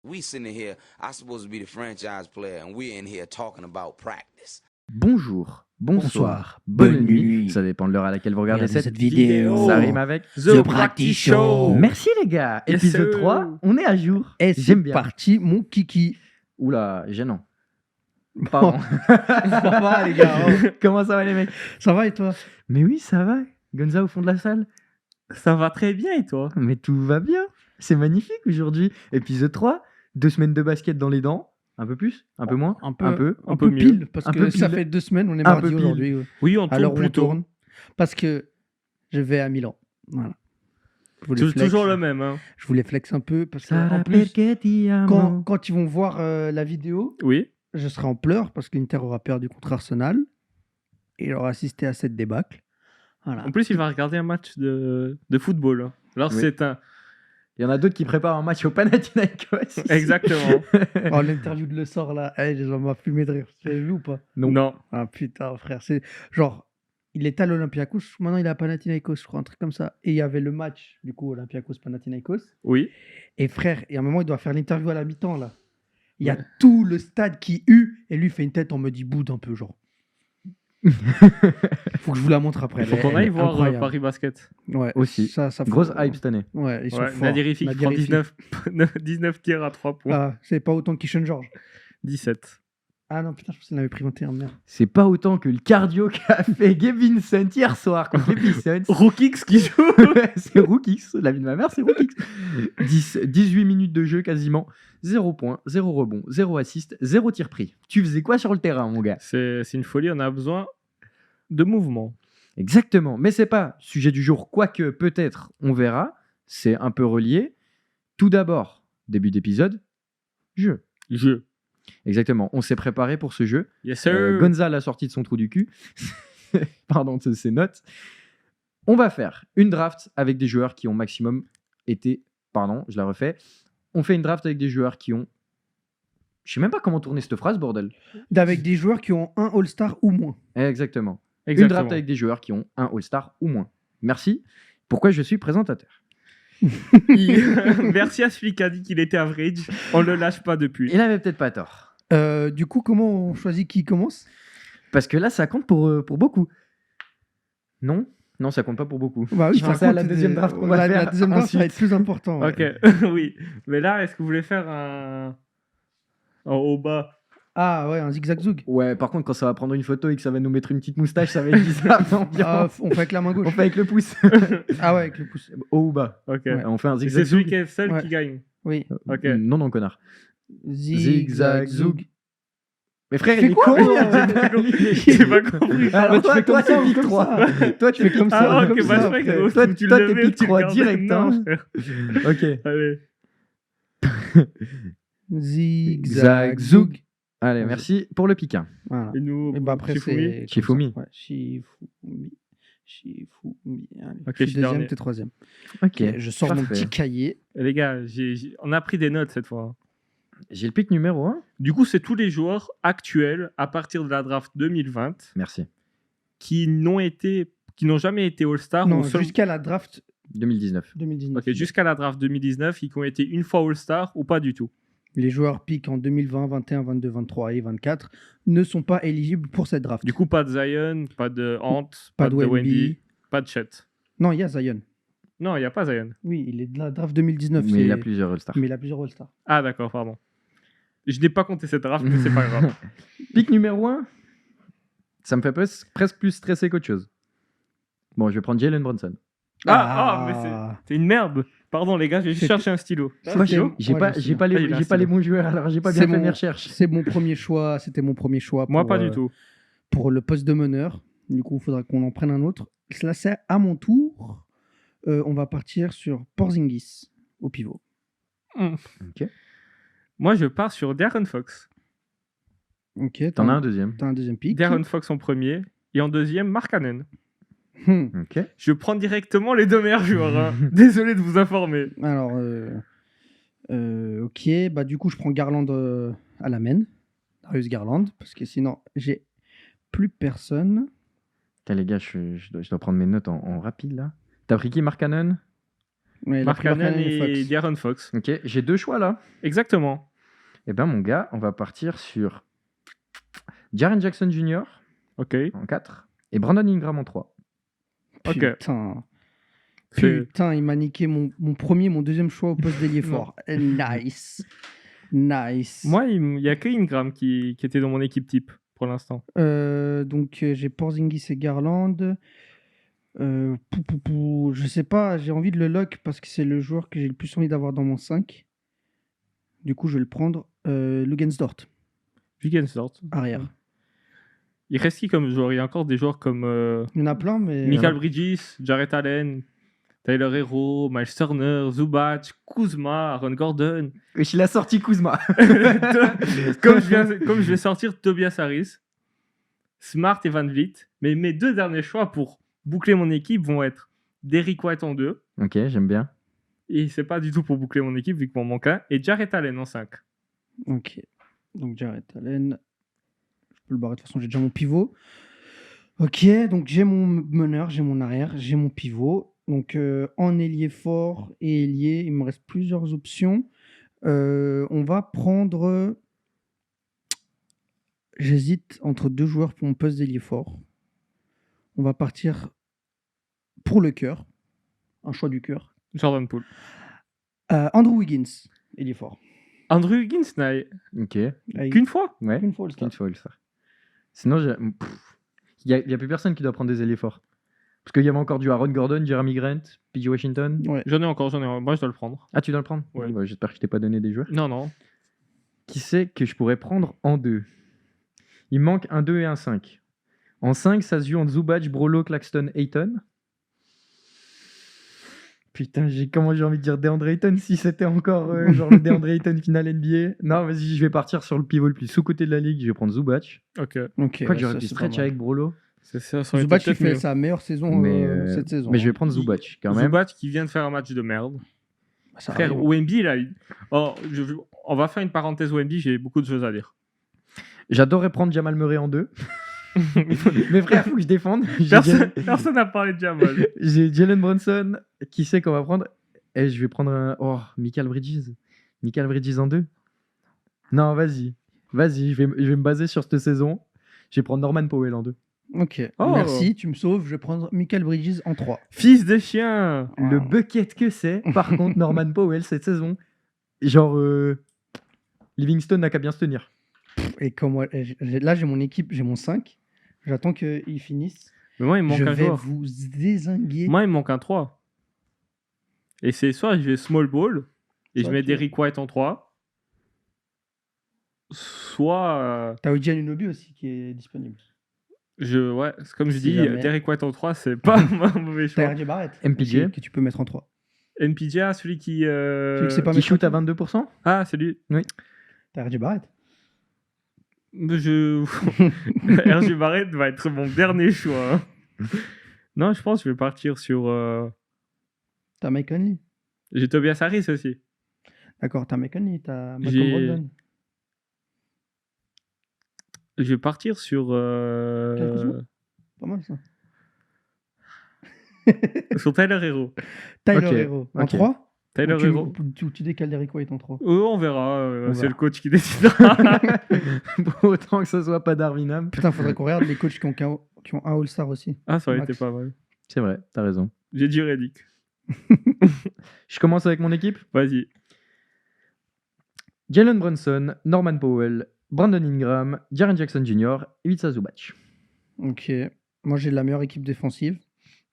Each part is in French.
We sitting here, I'm supposed to be the franchise player, and we're in here talking about practice. Bonjour, bonsoir, bonne nuit. Ça dépend de l'heure à laquelle vous regardez cette vidéo. Ça rime avec The Practice Show. Merci les gars. Épisode 3, on est à jour. Et J'aime c'est bien. parti, mon kiki. Oula, gênant. Pardon. Ça va les gars, hein. Comment ça va les mecs? Ça va et toi? Mais oui, ça va. Gonza au fond de la salle. Ça va très bien et toi? Mais tout va bien. C'est magnifique aujourd'hui. Épisode 3, 2 semaines de basket dans les dents. Un peu plus? Un peu moins? Un peu mieux. pile, parce Un que peu ça pile. fait 2 semaines, on est Un mardi peu pile. aujourd'hui. Ouais. Oui, on Alors tourne on plutôt. tourne, parce que je vais à Milan. Voilà. Je voulais flex. Toujours le même, hein? Je voulais flex un peu, parce que Sarah en plus, Perchetti, quand ils vont voir la vidéo, Oui. je serai en pleurs, parce que l'Inter aura perdu contre Arsenal, et il aura assisté à cette débâcle. Voilà. En plus, il va regarder un match de football, hein. Alors, Oui. c'est un... Il y en a d'autres qui préparent un match au Panathinaikos. Exactement. Oh, l'interview de Le Sort, là, les gens m'ont fumé de rire. Tu l'as vu ou pas? Non. Ah putain, frère, c'est genre, il était à l'Olympiakos, maintenant il est à Panathinaikos, je crois, un truc comme ça. Et il y avait le match, du coup, Olympiakos-Panathinaikos. Oui. Et frère, et à un moment, il doit faire l'interview à la mi-temps, là. Il y a tout le stade qui hue, et lui fait une tête en mode il boude un peu, genre. Faut que je vous la montre après. Il faut elle qu'on est aille voir incroyable. Paris Basket. Ouais, Aussi. Ça faut- Grosse hype cette année. Ouais, ils sont Ouais, forts. Nadirifi qui prend Nadirifi. 19 tirs à 3 points. Ah, c'est pas autant qu'Ishon George. 17. Ah non, putain, je pensais qu'il en avait pris 21, merde. C'est pas autant que le cardio qu'a fait Gabe Vincent hier soir contre les Pistons. Rookix qui joue. C'est Rookix, la vie de ma mère, c'est Rookix. 18 minutes de jeu quasiment, 0 points, 0 rebond, 0 assist, 0 tir pris. Tu faisais quoi sur le terrain, mon gars? C'est une folie, on a besoin de mouvement. Exactement, mais c'est pas sujet du jour, quoique peut-être, on verra, c'est un peu relié. Tout d'abord, début d'épisode, jeu. Jeu. Exactement, on s'est préparé pour ce jeu. Yes, sir. Gonza l'a sorti de son trou du cul. Pardon, de ses notes. On va faire une draft avec des joueurs qui ont maximum été... Pardon, je la refais. On fait une draft avec des joueurs qui ont... Je sais même pas comment tourner cette phrase, bordel. Avec des joueurs qui ont un All-Star ou moins. Exactement. Une Exactement. draft avec des joueurs qui ont un All-Star ou moins. Merci. Pourquoi je suis présentateur? Merci à celui qui a dit qu'il était average. On le lâche pas depuis. Il avait peut-être pas tort. Du coup, comment on choisit qui commence? Parce que là, ça compte pour beaucoup. Non? Non, ça compte pas pour beaucoup. Bah Je pensais à la raconte deuxième des- draft qu'on va la faire deuxième draft, ça va être ensuite. plus important. ouais. Ok, oui. Mais là, est-ce que vous voulez faire un... en haut bas? Ah ouais, un zigzag-zoug. Ouais, par contre, quand ça va prendre une photo et que ça va nous mettre une petite moustache, ça va être bizarre. Ah, on fait avec la main gauche. On fait avec le pouce. Ah ouais, avec le pouce. Haut ou bas. Ok. Ouais. On fait un Et c'est zigzag celui zoug. qui est seul Ouais. qui gagne. Oui. Ok. Non, non, connard. Zigzag-zoug. Mais frère, Fais il est quoi, con. lui J'ai pas compris. Alors, tu fais comme ça ou piques comme 3. ça Toi, tu fais comme ça. Ah, comme ok, ça, bah je frère. crois que Toi, tu toi, le t'es levais, pique tu 3 regardais. direct. Non, Hein. frère. Ok. Allez. Zigzag-zoug. Allez, merci pour le pique 1. Voilà. Et nous, Et bah après, Shifumi. c'est... Shifumi. comme ça. Ouais, Shifumi. Allez. Ok, je je suis suis dernier. deuxième, t'es troisième. Ok. Ok, je sors mon parfait. petit cahier. Et les gars, on a pris des notes cette fois. J'ai le pick numéro 1. Du coup, c'est tous les joueurs actuels à partir de la draft 2020 Merci. qui n'ont jamais été All-Star. Non, ou seulement- jusqu'à la draft 2019. 2019. Ok, jusqu'à la draft 2019, qui ont été une fois All-Star ou pas du tout. Les joueurs pick en 2020, 21, 22, 23 et 24 ne sont pas éligibles pour cette draft. Du coup, pas de Zion, pas de Ant, pas de Wemby. Wendy, pas de Chet. Non, il y a Zion. Non, il n'y a pas Zion. Oui, il est de la draft 2019. Mais il a plusieurs All-Stars. Mais il a plusieurs All-Stars. Ah, d'accord, pardon. Je n'ai pas compté cette draft, mais c'est pas grave. Pick numéro 1. Ça me fait presque plus stresser qu'autre chose. Bon, je vais prendre Jalen Brunson. Mais c'est une merde. Pardon, les gars, j'ai juste C'était- cherché un stylo. C'était- Un stylo J'ai Ouais, pas, je sais j'ai pas, bien. les, Ah, il a j'ai un pas les stylo. bons joueurs, alors j'ai pas C'est bien fait mon- mes recherches. C'est mon premier choix. C'était mon premier choix. Moi, pour, pas du tout. Pour le poste de meneur. Du coup, il faudra qu'on en prenne un autre. Là, c'est à mon tour. On va partir sur Porzingis au pivot. Moi, je pars sur Darren Fox. Ok. T'en as un deuxième. T'as un deuxième pick. Darren Fox en premier. Et en deuxième, Mark Cannon. Ok. Je prends directement les deux meilleurs joueurs. Hein. Désolé de vous informer. Alors, ok. Bah, du coup, je prends Garland à la main. Darius Garland. Parce que sinon, j'ai plus personne. Putain, les gars, je dois prendre mes notes en rapide là. T'as pris qui, Mark Cannon? Ouais, il a Mark pris Cannon Markkanen et Fox. De'Aaron Fox. Ok, j'ai 2 choix là. Exactement. Eh ben mon gars, on va partir sur Jaren Jackson Jr. Ok. en 4 et Brandon Ingram en 3. Ok. Putain. C'est- Putain, il m'a niqué mon premier, mon deuxième choix au poste d'ailier fort. Nice. Nice. Moi, il n'y a que Ingram qui était dans mon équipe type pour l'instant. Donc j'ai Porzingis et Garland. Je sais pas, j'ai envie de le lock parce que c'est le joueur que j'ai le plus envie d'avoir dans mon 5. Du coup, je vais le prendre. Lugensdort, Wigensdort. arrière. Il reste qui comme joueur? Il y a encore des joueurs comme Il y en a plein, mais. Michael Bridges, Jarrett Allen, Tyler Hero, Miles Turner, Zubac, Kuzma, Aaron Gordon. Wesh, il a sorti Kuzma. comme je vais sortir Tobias Harris, Smart et Van Vliet. Mais mes 2 derniers choix pour boucler mon équipe vont être Derrick White en 2. Ok, j'aime bien. Et c'est pas du tout pour boucler mon équipe vu qu'il m'en manque un. Et Jarrett Allen en 5. Ok. Donc Jarrett Allen. Je peux le barrer de toute façon, j'ai déjà mon pivot. Ok, donc j'ai mon meneur, j'ai mon arrière, j'ai mon pivot. Donc en ailier fort et ailier, il me reste plusieurs options. On va prendre. J'hésite entre 2 joueurs pour mon poste d'ailier fort. On va partir pour le cœur. Un choix du cœur. Jordan Poole. Andrew Wiggins, ailier fort. Andrew Higgins n'a Ok, Avec qu'une fois. ouais. une fois All-Star. Une fois ça. Sinon, il y a plus personne qui doit prendre des ailiers forts. Parce qu'il y avait encore du Aaron Gordon, Jeremy Grant, PJ Washington. Ouais. J'en ai encore. Moi, je dois le prendre. Ah, tu dois le prendre. Ouais. Bah, j'espère que je t'ai pas donné des joueurs. Non, non. Qui c'est que je pourrais prendre en 2? Il me manque un 2 et un 5. En 5, ça se joue entre Zubac, Brolo, Claxton, Ayton. Putain, comment j'ai envie de dire DeAndre Ayton si c'était encore genre le DeAndre Ayton final NBA. Non, vas-y, je vais partir sur le pivot le plus sous-côté de la ligue. Je vais prendre Zubac. Ok. Ok, Quoi, ouais, j'aurais ça, pu c'est stretch pas mal. avec Brolo. C'est ça. Ça aurait été Zubac qui peut-être fait mieux. sa meilleure saison Mais, cette saison. mais je vais hein. prendre Zubac quand même. Zubac qui vient de faire un match de merde. Ça Frère, arrive. Wemby, là. Oh, on va faire une parenthèse Wemby, j'ai beaucoup de choses à dire. J'adorerais prendre Jamal Murray en 2. Mais frère, faut que je défende. Personne n'a parlé de Jamal. J'ai Jalen Brunson. Qui sait qu'on va prendre? Et je vais prendre un. Oh, Michael Bridges. Michael Bridges en 2. Non, vas-y. Vas-y, je vais me baser sur cette saison. Je vais prendre Norman Powell en 2. Ok, Oh. merci, tu me sauves. Je vais prendre Michael Bridges en 3. Fils de chien. Le bucket que c'est, par contre, Norman Powell cette saison. Genre, Livingston n'a qu'à bien se tenir. Et comme moi, là, j'ai mon équipe, j'ai mon 5. J'attends qu'ils finissent. Mais moi, il me manque Je un vais joueur. vous dézinguer. Moi, il me manque un 3. Et c'est soit je vais small ball et je Ok. mets Derrick White en 3. Soit T'as Oji Anunoby aussi qui est disponible. ouais, c'est comme je Si dis, jamais. Derrick White en 3, c'est pas un mauvais T'as choix. RJ Barrett MPJ. aussi, que tu peux mettre en 3. NPJ, celui qui. Celui que c'est pas Qui mettre shoot à en 22%. Ah, c'est lui. T'as RJ Barrett. RJ Barrett va être mon dernier choix. hein. Non, je pense que je vais partir sur. T'as Mike Conley. J'ai Tobias Harris aussi. D'accord, t'as Mike Conley. T'as J'ai- Malcolm Brogdon. Je vais partir sur. Kuzma Pas mal ça. sur Tyler Hero. Tyler Ok, Hero. En ok. 3 Tyler Ou tu, Hero. tu décales Derrick White en 3. On verra. On C'est verra. le coach qui décidera. Pour autant que ce soit pas Darwin Ham. Putain, faudrait qu'on regarde les coachs qui ont un All-Star aussi. Ah, ça aurait Max. été pas mal. C'est vrai, t'as raison. J'ai dit Reddick. Je commence avec mon équipe. Vas-y. Jalen Brunson, Norman Powell, Brandon Ingram, Jaren Jackson Jr. et Ivica Zubac. Ok. Moi, j'ai la meilleure équipe défensive.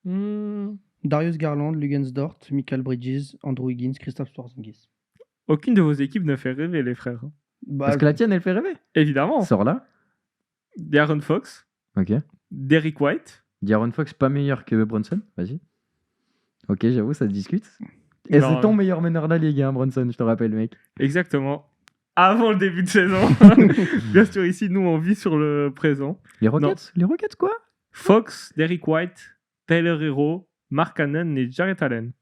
Hmm. Darius Garland, Lugensdort, Michael Bridges, Andrew Higgins, Kristaps Porzingis. Aucune de vos équipes ne fait rêver, les frères. Bah, Parce que la tienne, elle fait rêver. Évidemment. Sors là. De'Aaron Fox, Ok. Derrick White. D'Aaron Fox, pas meilleur que Brunson. Vas-y. Ok, j'avoue, ça se discute. Et Non, c'est ton meilleur meneur de la ligue, hein, Brunson, je te rappelle, mec. Exactement. Avant le début de saison. Bien sûr, ici, nous, on vit sur le présent. Les Rockets Les Rockets, quoi? Fox, Derrick White, Tyler Hero, Mark Cannon et Jarrett Allen.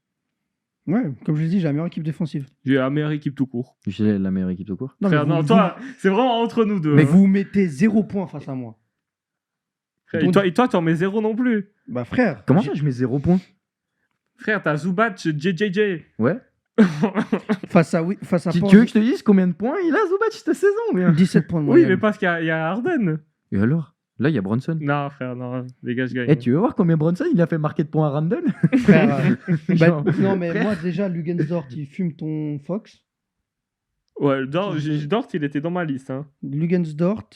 ouais, comme je l'ai dit, j'ai la meilleure équipe défensive. J'ai la meilleure équipe tout court. J'ai la meilleure équipe tout court. Non, Frère, mais non, vous, toi, c'est vraiment entre nous deux. mais hein. vous mettez 0 point face à moi. Frère, et toi, t'en mets 0 non plus. Bah frère. Comment ça, je mets 0 points? Frère, t'as Zubac, JJJ. Ouais. Face à Tu veux que Porzingis, je te dise combien de points il a, Zubac, cette saison bien 17 points de Oui, moyenne. mais parce qu'il y a Harden. Et alors? Là, il y a Bronson. Non, frère, non. Les gars, je gagne. Et tu veux voir combien Bronson il a fait marquer de points à Randall? Frère, Genre, non, mais frère. moi, déjà, Lugensdort, il fume ton Fox. Ouais, Dort, il était dans ma liste. Hein. Lugensdort.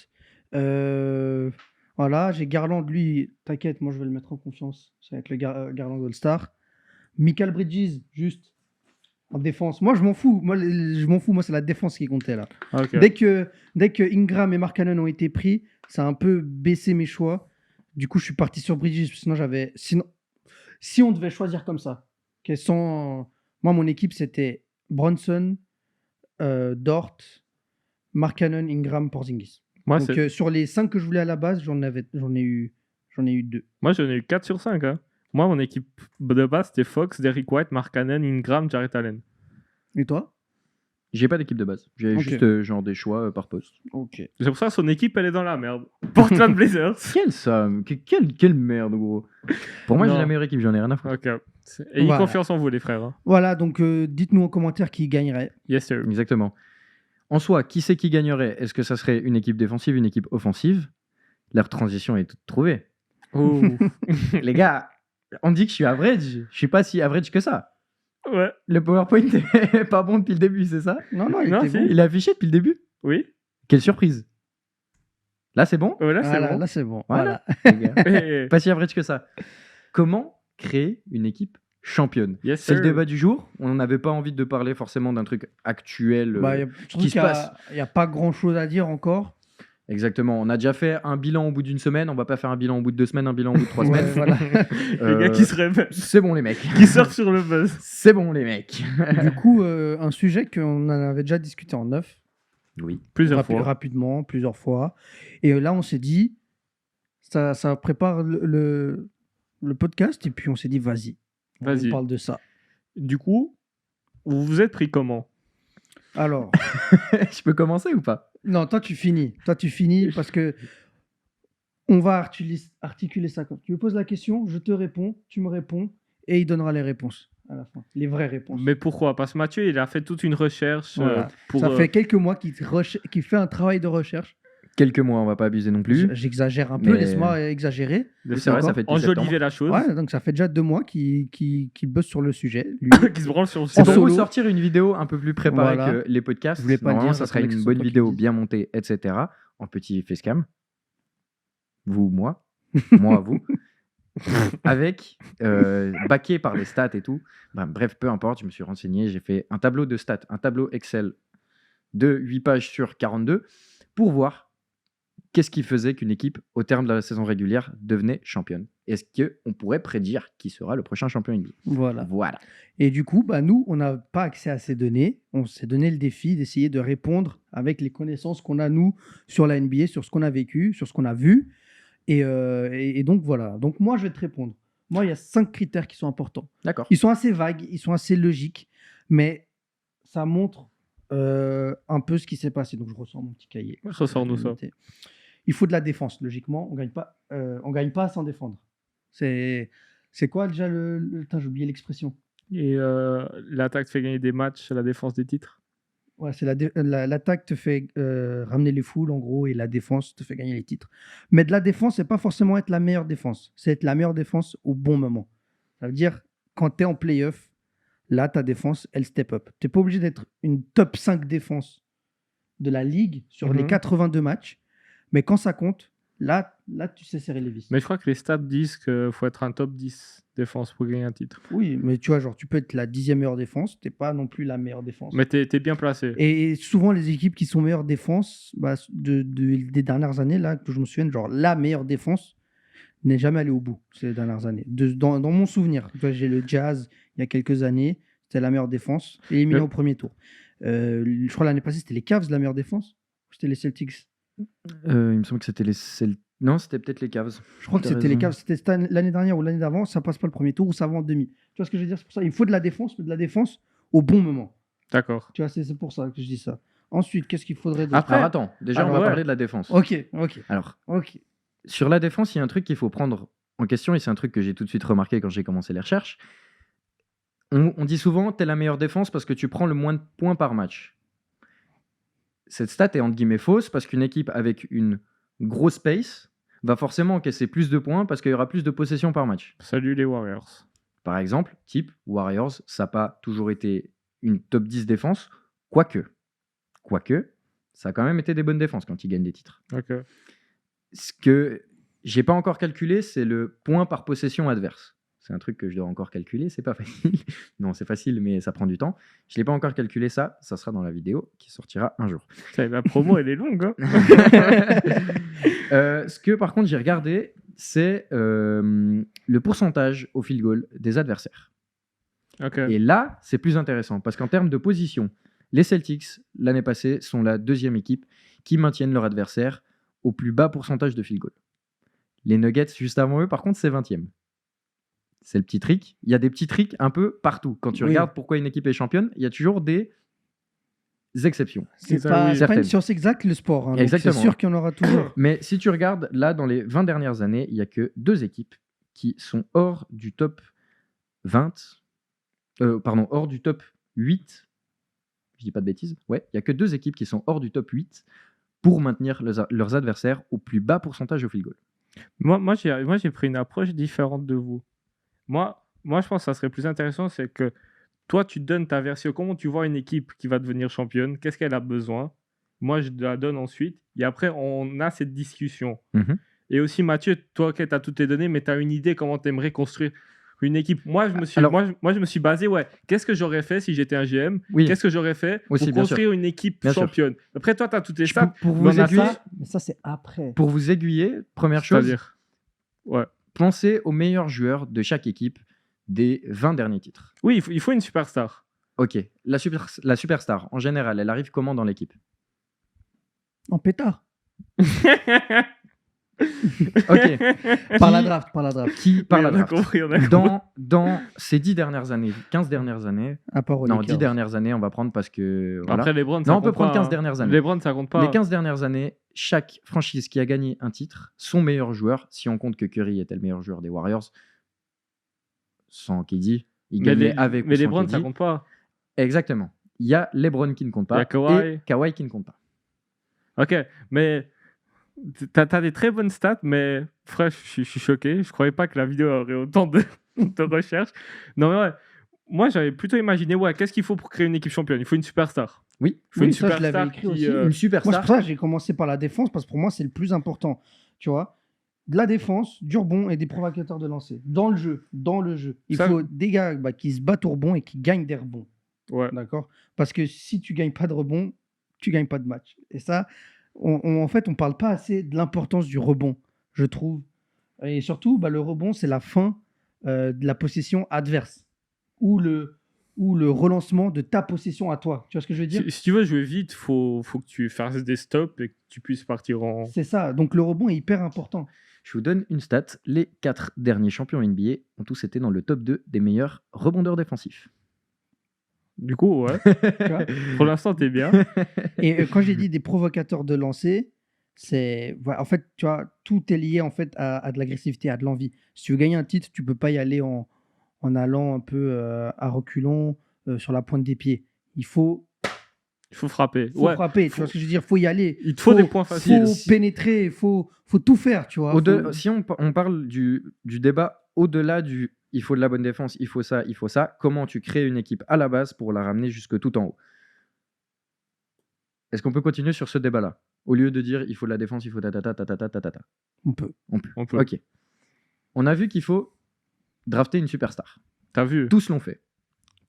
Voilà, j'ai Garland, lui, t'inquiète, moi je vais le mettre en confiance. Ça va être le Garland All-Star. Michael Bridges, juste en défense. Moi, je m'en fous. Moi, c'est la défense qui comptait là. Ok. Dès que Ingram et Mark Cannon ont été pris, ça a un peu baissé mes choix. Du coup, je suis parti sur Bridges. Sinon, si on devait choisir comme ça, moi, mon équipe, c'était Bronson, Dort, Mark Cannon, Ingram, Porzingis. Moi, Donc, sur les 5 que je voulais à la base, j'en ai eu 2. Moi, j'en ai eu 4 sur 5. Hein. Moi, mon équipe de base, c'était Fox, Derrick White, Mark Cannon, Ingram, Jarrett Allen. Et toi? J'ai pas d'équipe de base. J'ai Ok. juste genre des choix par poste. Ok. C'est pour ça que son équipe, elle est dans la merde. Portland Blazers. Quelle ça? Quelle merde, gros. Pour moi, j'ai Non. la meilleure équipe, j'en ai rien à foutre. Ok. Ayez Voilà. confiance en vous, les frères. Hein. Voilà, donc dites-nous en commentaire qui gagnerait. Yes, sir. Exactement. En soi, qui c'est qui gagnerait? Est-ce que ça serait une équipe défensive, une équipe offensive? La transition est toute trouvée. Oh. Les gars, on dit que je suis average. Je suis pas si average que ça. Ouais. Le PowerPoint est pas bon depuis le début, c'est ça? Non, il Non, était si. bon. Il a affiché depuis le début? Oui. Quelle surprise. Là, c'est bon? Là, c'est Voilà, bon. là, c'est bon. Voilà. Voilà. Les gars. Eh, Pas si average que ça. Comment créer une équipe championne? yes, C'est sir. le débat du jour. On n'avait pas envie de parler forcément d'un truc actuel. Bah, qui se passe. Il n'y a pas grand-chose à dire encore. Exactement. On a déjà fait un bilan au bout d'une semaine. On va pas faire un bilan au bout de 2 semaines, un bilan au bout de 3 Ouais, semaines. voilà. Les gars qui se révèlent. C'est bon, les mecs. Qui sortent sur le buzz. C'est bon, les mecs. Du coup, un sujet qu'on en avait déjà discuté en neuf, Oui. Plusieurs fois. rapidement, plusieurs fois. Et là, on s'est dit, ça prépare le podcast, et puis on s'est dit, vas-y. Vas-y. On parle de ça. Du coup, vous vous êtes pris comment? Alors, Je peux commencer ou pas? non, toi, tu finis. Parce que on va articuler ça. Tu me poses la question, je te réponds, tu me réponds, et il donnera les réponses à la fin. Les vraies réponses. Mais pourquoi? Parce que Mathieu, il a fait toute une recherche Voilà. pour... Ça fait quelques mois qu'il fait un travail de recherche. Quelques mois, on va pas abuser non plus. J'exagère un peu, Mais- laisse-moi exagérer. C'est vrai, ça fait depuis septembre. enjoliver la chose. Ouais, donc ça fait déjà 2 mois qu'il bosse sur le sujet. Lui, Qui se branle sur le C'est En pour solo. vous sortir une vidéo un peu plus préparée Voilà. que les podcasts. Je voulais pas Normalement, dire, ça parce sera que une c'est bonne toi qui vidéo dis. bien montée, etc. En petit facecam. Vous, moi. Moi, vous. Avec, backé par les stats et tout. Ben, bref, peu importe, je me suis renseigné. J'ai fait un tableau de stats, un tableau Excel de 8 pages sur 42 pour voir qu'est-ce qui faisait qu'une équipe, au terme de la saison régulière, devenait championne. Est-ce qu'on pourrait prédire qui sera le prochain champion NBA? voilà. Voilà. Et du coup, bah, nous, on n'a pas accès à ces données. On s'est donné le défi d'essayer de répondre avec les connaissances qu'on a, nous, sur la NBA, sur ce qu'on a vécu, sur ce qu'on a vu. Et donc, voilà. Donc, moi, je vais te répondre. Moi, il y a 5 critères qui sont importants. D'accord. Ils sont assez vagues, ils sont assez logiques, mais ça montre un peu ce qui s'est passé. Donc, je ressors mon petit cahier. Ressors-nous ça. Il faut de la défense, logiquement. On gagne pas sans défendre. C'est quoi déjà Putain, j'ai oublié l'expression. Et l'attaque fait gagner des matchs, la défense des titres. Ouais, c'est l'attaque te fait ramener les foules, en gros, et la défense te fait gagner les titres. Mais de la défense, c'est pas forcément être la meilleure défense. C'est être la meilleure défense au bon moment. Ça veut dire, quand tu es en playoff, là, ta défense, elle step up. Tu n'es pas obligé d'être une top 5 défense de la ligue sur les 82 matchs. Mais quand ça compte, là tu sais serrer les vis. Mais je crois que les stats disent qu'il faut être un top 10 défense pour gagner un titre. Oui, mais tu vois, genre, tu peux être la 10e meilleure défense, tu n'es pas non plus la meilleure défense. Mais t'es bien placé. Et souvent, les équipes qui sont meilleures défense, bah, des dernières années, là, que je me souviens, genre, la meilleure défense n'est jamais allée au bout ces dernières années. Dans mon souvenir, tu vois, j'ai le Jazz, il y a quelques années, c'était la meilleure défense, éliminé au premier tour. Je crois l'année passée, c'était les Cavs, la meilleure défense. C'était les Celtics. Il me semble que c'était les Non, c'était peut-être les Cavs. Je crois que T'as c'était les raison. Cavs. C'était l'année dernière ou l'année d'avant, ça passe pas le premier tour ou ça va en demi. Tu vois ce que je veux dire? C'est pour ça il faut de la défense, mais de la défense au bon moment. D'accord. Tu vois, c'est pour ça que je dis ça. Ensuite, qu'est-ce qu'il faudrait d'autre? Après- Alors attends, déjà Alors, on va ouais. parler de la défense. Ok. Alors, Ok. sur la défense, il y a un truc qu'il faut prendre en question et c'est un truc que j'ai tout de suite remarqué quand j'ai commencé les recherches. On dit souvent t'es la meilleure défense parce que tu prends le moins de points par match. Cette stat est entre guillemets fausse parce qu'une équipe avec une grosse pace va forcément encaisser plus de points parce qu'il y aura plus de possessions par match. Salut les Warriors. Par exemple, type Warriors, ça n'a pas toujours été une top 10 défense, quoique, ça a quand même été des bonnes défenses quand ils gagnent des titres. Ok. Ce que j'ai pas encore calculé, c'est le point par possession adverse. C'est un truc que je dois encore calculer, c'est pas facile. Non, c'est facile, mais ça prend du temps. Je l'ai pas encore calculé, ça sera dans la vidéo qui sortira un jour. Ça, la promo, elle est longue. Hein. Ce que par contre j'ai regardé, c'est le pourcentage au field goal des adversaires. Ok. Et là, c'est plus intéressant parce qu'en termes de position, les Celtics, l'année passée, sont la deuxième équipe qui maintiennent leur adversaire au plus bas pourcentage de field goal. Les Nuggets, juste avant eux, par contre, c'est 20e. C'est le petit trick. Il y a des petits tricks un peu partout. Quand tu Oui. regardes pourquoi une équipe est championne, il y a toujours des exceptions. C'est ça, pas, oui. c'est pas Certaines. une science exacte, le sport. Hein, donc Exactement. c'est sûr qu'il y en aura toujours. Mais si tu regardes, là, dans les 20 dernières années, il n'y a que 2 équipes qui sont hors du top 20. Hors du top 8. Je dis pas de bêtises. Ouais, il n'y a que 2 équipes qui sont hors du top 8 pour maintenir leurs adversaires au plus bas pourcentage au field goal. Moi, j'ai pris une approche différente de vous. Moi, je pense que ça serait plus intéressant, c'est que toi, tu donnes ta version. Comment tu vois une équipe qui va devenir championne? Qu'est-ce qu'elle a besoin? Moi, je la donne ensuite. Et après, on a cette discussion. Mhm. Et aussi, Mathieu, toi, ok, tu as toutes tes données, mais tu as une idée comment tu aimerais construire une équipe. Moi, je me suis, Alors- moi, je me suis basé, qu'est-ce que j'aurais fait si j'étais un GM? Oui. Qu'est-ce que j'aurais fait Aussi, pour bien construire une équipe Bien sûr. championne? Après, toi, tu as toutes les Je stats. pour mais vous on a aiguiller, ça, Mais ça, c'est après. pour vous aiguiller, première chose, c'est-à-dire, ouais. pensez aux meilleurs joueurs de chaque équipe des 20 derniers titres. Oui, il faut une superstar. Ok, la superstar, en général, elle arrive comment dans l'équipe? En pétard. Ok, Par la draft, par la draft. qui par Oui, la on a draft compris, on a compris. dans ces 10 dernières années, 15 dernières années, À part aux non, Lakers. 10 dernières années, on va prendre parce que... Voilà. Après, LeBron, ça Non, on peut compte prendre pas, 15 hein. dernières années. LeBron, ça compte pas. Les 15 dernières années, chaque franchise qui a gagné un titre, son meilleur joueur, si on compte que Curry était le meilleur joueur des Warriors, sans KD, il gagnait avec ou mais sans LeBron, KD. ça compte pas. Exactement. Il y a LeBron qui ne compte Il y pas a Kawhi. et Kawhi qui ne compte pas. Ok, mais t'as des très bonnes stats, mais frère, je suis choqué. Je croyais pas que la vidéo aurait autant de recherches. Non, mais ouais, moi j'avais plutôt imaginé, qu'est-ce qu'il faut pour créer une équipe championne? Il faut une superstar. Oui, Il faut Oui, une ça, je l'avais superstar écrit qui. aussi. une Moi, c'est superstar. pour ça que j'ai commencé par la défense, parce que pour moi, c'est le plus important. Tu vois, de la défense, du rebond et des provocateurs de lancer. Dans le jeu. Il Ça- faut des gars qui se battent au rebond et qui gagnent des rebonds. Ouais. D'accord? Parce que si tu gagnes pas de rebond, tu gagnes pas de match. Et ça, en fait, on parle pas assez de l'importance du rebond, je trouve. Et surtout, le rebond, c'est la fin de la possession adverse. Ou le relancement de ta possession à toi. Tu vois ce que je veux dire? Si tu veux jouer vite, faut que tu fasses des stops et que tu puisses partir en. C'est ça. Donc le rebond est hyper important. Je vous donne une stat. Les 4 derniers champions NBA ont tous été dans le top 2 des meilleurs rebondeurs défensifs. Du coup, ouais. Tu vois. Pour l'instant, t'es bien. Et quand j'ai dit des provocateurs de lancer, c'est en fait, tu vois, tout est lié en fait à de l'agressivité, à de l'envie. Si tu veux gagner un titre, tu peux pas y aller en allant un peu à reculons sur la pointe des pieds. Il faut frapper. frapper. Tu vois ce que je veux dire? Faut y aller. Il te faut des points faciles. Faut pénétrer. Faut tout faire. Tu vois. Si on parle du débat au-delà du il faut de la bonne défense, il faut ça, comment tu crées une équipe à la base pour la ramener jusque tout en haut? Est-ce qu'on peut continuer sur ce débat-là? Au lieu de dire il faut de la défense, il faut ta. On peut. On peut. On peut. Ok. On a vu qu'il faut drafter une superstar. T'as vu? Tous l'ont fait.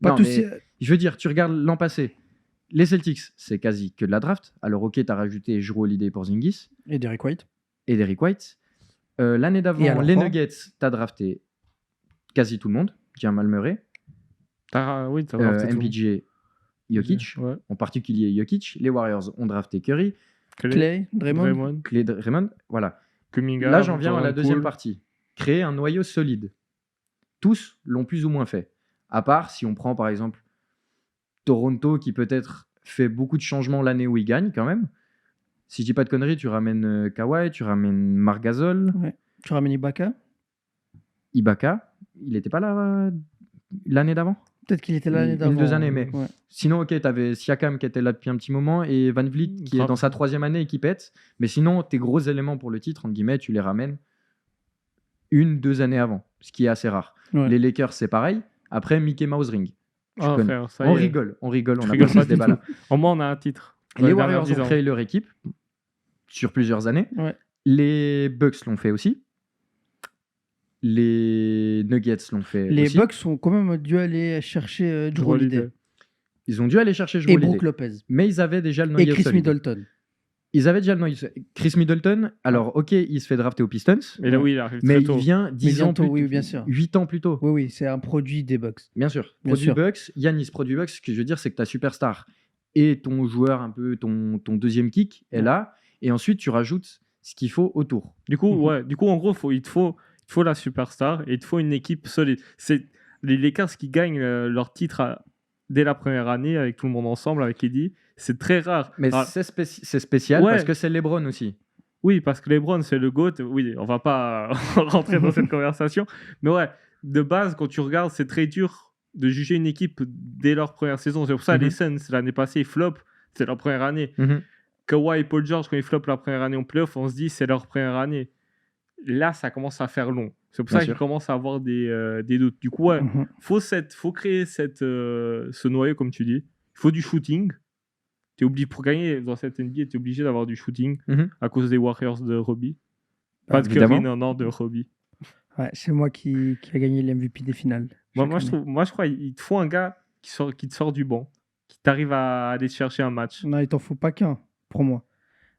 Pas Non, tous. mais je veux dire, tu regardes l'an passé, les Celtics, c'est quasi que de la draft. Alors ok, t'as rajouté Jrue Holiday pour Porzingis Et Derrick White. et Derrick White. L'année Et d'avant, Al les Horford. Nuggets, t'as drafté quasi tout le monde. Jamal Murray, Oui, t'as drafté tout le monde. MPJ, Jokic, Ouais. en particulier Jokic. Les Warriors ont drafté Curry, Clay, Draymond. Clay Draymond. Voilà. Kuminga, Là, j'en viens à la Jordan deuxième Poole. partie. Créer un noyau solide. Tous l'ont plus ou moins fait. À part si on prend par exemple Toronto qui peut-être fait beaucoup de changements l'année où il gagne quand même. Si je dis pas de conneries, tu ramènes Kawhi, tu ramènes Marc Gasol, Tu ramènes Ibaka. Ibaka. Il n'était pas là l'année d'avant? Peut-être qu'il était là l'année d'avant. 2 années, mais Ouais. sinon, ok, t'avais Siakam qui était là depuis un petit moment et Van Vliet qui est Grave. dans sa 3e année et qui pète. Mais sinon, tes gros éléments pour le titre, entre guillemets, tu les ramènes 1-2 années avant, ce qui est assez rare. Ouais. Les Lakers, c'est pareil. Après, Mickey Mouse Ring. Je Ah, connais. frère, ça On y est. rigole, on Je n'a rigole pas pas ce du débat-là. Au moins, on a un titre. Les Dans les Warriors dernières ont 10 ans. créé leur équipe sur plusieurs années. Ouais. Les Bucks l'ont fait aussi. Les Nuggets l'ont fait Les aussi. Bucks ont quand même dû aller chercher Drew Holiday Ils ont dû aller chercher et Jrue Brook Holiday. Lopez Mais ils avaient déjà le et noyau Chris solide. Middleton. Ils avaient déjà le noyau solide. Chris Middleton, alors ok, il se fait drafter aux Pistons, Mais là, oui, il arrive mais très il tôt. vient 10 ans bientôt, plus oui, bien sûr. 8 ans plus tôt. Oui, oui, c'est un produit des Bucks. Bien sûr. Bien Produit sûr. Bucks, Giannis produit Bucks, ce que je veux dire, c'est que ta superstar et ton joueur, un peu ton deuxième kick est Ouais. là, et ensuite tu rajoutes ce qu'il faut autour. Du coup, en gros, il te faut la superstar et il te faut une équipe solide. C'est les Lakers qui gagnent leur titre dès la première année avec tout le monde ensemble, avec Eddie. C'est très rare. Mais Alors, c'est spécial Ouais. parce que c'est LeBron aussi. oui, parce que LeBron, c'est le GOAT. Oui, on va pas rentrer dans cette conversation. Mais ouais, de base, quand tu regardes, c'est très dur de juger une équipe dès leur première saison. C'est pour ça les Suns, l'année passée, ils flopent. C'est leur première année. Kawhi et Paul George, quand ils flopent la première année en playoff, on se dit c'est leur première année. Là, ça commence à faire long. C'est pour Bien ça sûr. qu'ils commencent à avoir des doutes. Du coup, ouais, Mhm. faut créer ce noyau, comme tu dis. Il faut du shooting. T'es obligé, pour gagner dans cette NBA, tu es obligé d'avoir du shooting Mhm. à cause des Warriors de Robbie. Pas de Évidemment. Curry, non, de Robbie. Ouais, c'est moi qui a gagné l'MVP des finales. Moi, chaque je crois qu'il te faut un gars qui te sort du banc, qui t'arrive à aller chercher un match. année. Non, il t'en faut pas qu'un, pour moi.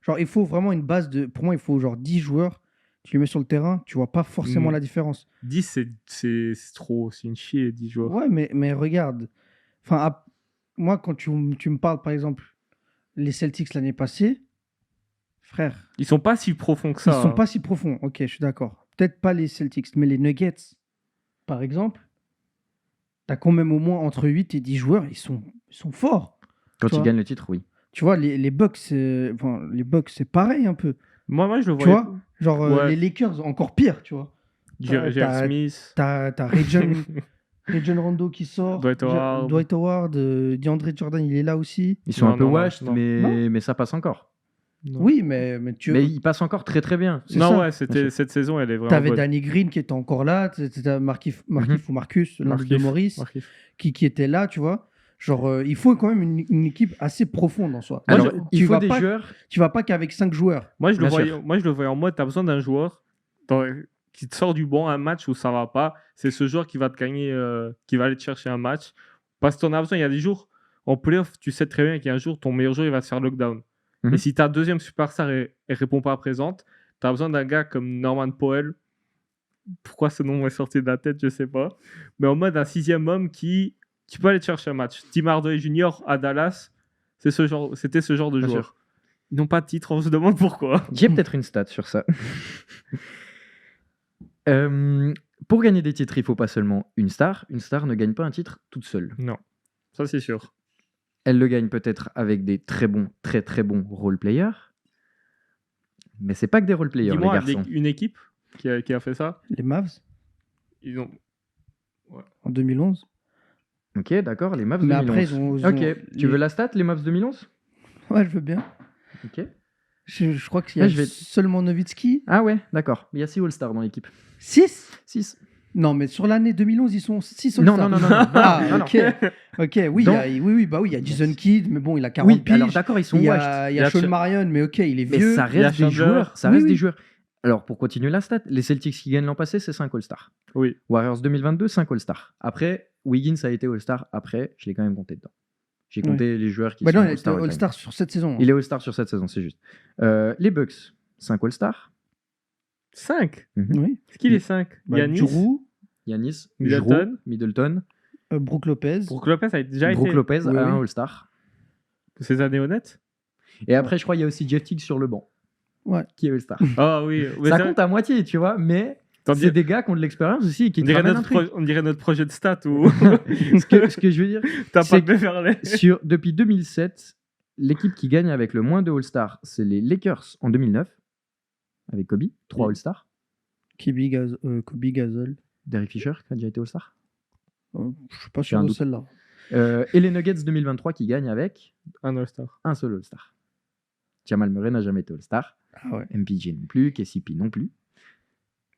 Genre, il faut vraiment une base de. Pour moi, il faut genre 10 joueurs. Tu les mets sur le terrain, tu vois pas forcément Mm. la différence. 10, c'est trop, c'est une chier, 10 joueurs. Ouais, mais regarde. Enfin, moi, quand tu me parles, par exemple, les Celtics l'année passée, frère, Ils sont pas si profonds que ça. ils sont pas si profonds. Ok, je suis d'accord. Peut-être pas les Celtics, mais les Nuggets, par exemple, t'as quand même au moins entre 8 et 10 joueurs, ils sont forts. Quand Tu ils vois. gagnent le titre, oui. Tu vois, les Bucks, c'est pareil un peu. Moi, je le Tu voyais. vois, genre Ouais. les Lakers, encore pire, tu vois. J.R. Smith. T'as Rajon Rondo qui sort, Dwight Howard. Dwight Howard, DeAndre Jordan, il est là aussi. Ils sont Non, un peu non, non, washed, non. mais ça passe encore. Non. Oui, mais tu Mais ils passent encore très très bien. c'est Non, ça. ouais, cette saison, elle est vraiment T'avais bonne. Danny Green qui était encore là, t'as Markif ou Marcus, l'un des deux Markieff, Maurice, Markieff. qui était là, tu vois. Genre, il faut quand même une équipe assez profonde en soi. Alors, Tu il faut vas des pas- joueurs. Tu vas pas qu'avec 5 joueurs. Moi, je le Bien sûr. voyais en mode, tu as besoin d'un joueur qui te sort du banc un match où ça va pas. C'est ce joueur qui va te gagner, qui va aller te chercher un match. Parce que tu en as besoin. Il y a des jours, en playoff, tu sais très bien qu'il y a un jour, ton meilleur joueur, il va se faire lockdown. Mhm. Et si ta deuxième superstar elle répond pas présente, tu as besoin d'un gars comme Norman Powell. Pourquoi ce nom m'est sorti de la tête, je sais pas. Mais en mode un sixième homme qui peut aller te chercher un match. Tim Hardaway Jr. à Dallas, c'était ce genre de Bien joueur. sûr. Ils n'ont pas de titre, on se demande pourquoi. J'ai peut-être une stat sur ça. Pour gagner des titres, il faut pas seulement une star. Une star ne gagne pas un titre toute seule. Non, ça c'est sûr. Elle le gagne peut-être avec des très très bons role-players. Mais c'est pas que des role-players, les Dis-moi garçons. une équipe qui a fait ça. Les Mavs, Ils ont... en 2011. Ok, d'accord, les Mavs Mais 2011. après, ils ont Ok, tu veux la stat, les Mavs 2011? Ouais, je veux bien. Ok. Je crois qu'il y a Ouais, je vais- seulement Nowitzki. Ah ouais, d'accord. Il y a 6 All-Stars dans l'équipe. 6 6. Non, mais sur l'année 2011, ils sont 6 Non, All-Stars. non, Ah, non, non. ok. Ok, oui, Dans- il y a Jason Kidd, mais bon, il a 40 Oui, piges. alors d'accord, ils sont il y washed. a, il y Il y a a Sean Ch- Marion, mais ok, il est Mais vieux. ça il y a reste des Chandler. joueurs. Ça Oui, reste oui. des joueurs. Alors, pour continuer la stat, les Celtics qui gagnent l'an passé, c'est 5 All-Stars. Oui. Warriors 2022, 5 All-Stars. Après, Wiggins a été All-Star. Après, je l'ai quand même compté dedans. J'ai compté les joueurs qui Mais sont non, il était All-Star. all-time. All-Star sur cette saison. Il est All-Star sur cette saison, c'est juste. Les Bucks, 5 All-Stars. 5. Oui. Est-ce qu'il est 5? Bah, Yanis, Drew, Giannis, Middleton. Jrue, Middleton. Brook Lopez. Brook Lopez a déjà Brook été Lopez Oui, a oui. un All-Star. ces années honnêtes. Et après, je crois qu'il y a aussi Jeff Teague sur le banc. Ouais. Qui est All-Star. Ah oui. Mais Ça c'est- compte à moitié, tu vois, mais T'en c'est dis- des gars qui ont de l'expérience aussi et qui on, te dirait ramènent un notre truc. on dirait notre projet de stats où Ce que je veux dire, t'as C'est pas de faire les... depuis 2007, l'équipe qui gagne avec le moins de All-Stars, c'est les Lakers en 2009, avec Kobe, 3 Oui. All-Stars. Kobe Gasol. Derek Fisher, qui a déjà été All-Star. Je suis pas J'ai sûr un de doute. celle-là. Et les Nuggets 2023 qui gagnent avec Un All-Star. un seul All-Star. Jamal Murray n'a jamais été All-Star. Ah ouais, MPJ non plus, KCP non plus.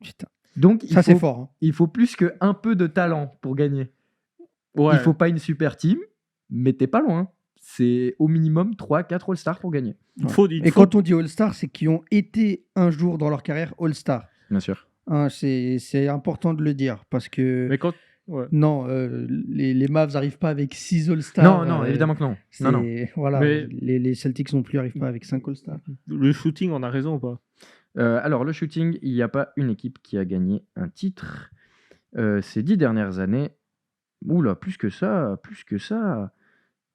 putain. Donc, Ça, c'est fort. Hein. il faut plus qu'un peu de talent pour gagner. Ouais. Il faut pas une super team, mais t'es pas loin. C'est au minimum 3-4 All-Stars pour gagner. Il faut, il Et faut- quand on dit All-Star, c'est qu'ils ont été un jour dans leur carrière All-Star. Bien sûr. Hein, c'est important de le dire parce que Mais quand. Ouais. non, les Mavs n'arrivent pas avec 6 All-Stars. Non, évidemment que non. Non, non. Voilà, Mais- les Celtics non plus n'arrivent pas avec 5 All-Stars. Le shooting, on a raison ou pas? Alors, le shooting, il n'y a pas une équipe qui a gagné un titre ces 10 dernières années. Oula, plus que ça.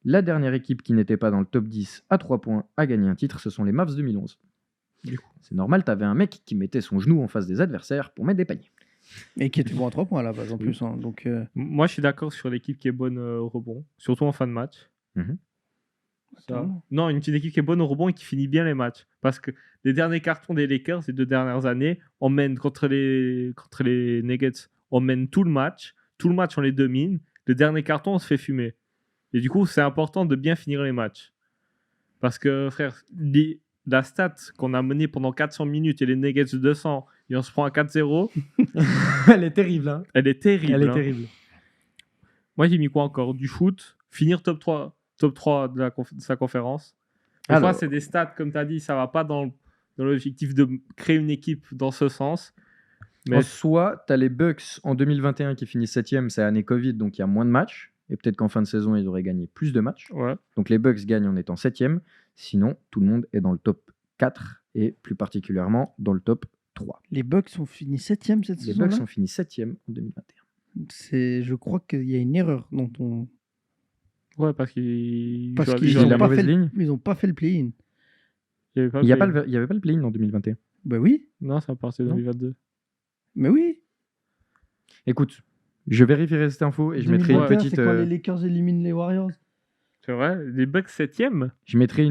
La dernière équipe qui n'était pas dans le top 10 à 3 points a gagné un titre, ce sont les Mavs 2011. Du coup. C'est normal, t'avais un mec qui mettait son genou en face des adversaires pour mettre des paniers. Et qui était bon à 3 points à la base en plus. Hein, donc, Moi, je suis d'accord sur l'équipe qui est bonne au rebond, surtout en fin de match. Mhm. Ça. Attends. Non, une petite équipe qui est bonne au rebond et qui finit bien les matchs. Parce que les derniers cartons des Lakers, ces 2 dernières années, on mène contre les Nuggets, on mène tout le match, on les domine. Le dernier carton, on se fait fumer. Et du coup, c'est important de bien finir les matchs. Parce que, frère, la stat qu'on a menée pendant 400 minutes et les Nuggets de 200, et on se prend à 4-0, Elle est terrible, hein. elle est terrible. Elle est hein. terrible. Moi, j'ai mis quoi encore? Du foot, finir top 3 de sa conférence. Des Alors- fois, c'est des stats, comme tu as dit, ça va pas dans l'objectif de créer une équipe dans ce sens. Mais En soi, tu as les Bucks en 2021 qui finissent 7e, c'est année Covid, donc il y a moins de matchs. Et peut-être qu'en fin de saison, ils auraient gagné plus de matchs. ouais. Donc les Bucks gagnent en étant 7e. Sinon, tout le monde est dans le top 4 et plus particulièrement dans le top 3. les Bucks ont fini 7e cette Les saison. Bucks ont fini 7e en 2021. Je crois qu'il y a une erreur dans ton. Ouais, parce qu'ils Parce jouent- qu'ils jouent n'ont la pas, mauvaise ligne. pas fait le play-in. il y avait pas Il n'y play-in. avait pas le play-in en 2021. Bah oui, Non, ça partait de Non. 2022. mais oui. Écoute, je vérifierai cette info et je mettrai une 2021, petite. C'est quand les Lakers éliminent les Warriors. C'est vrai, les Bucks 7e. Je mettrai une.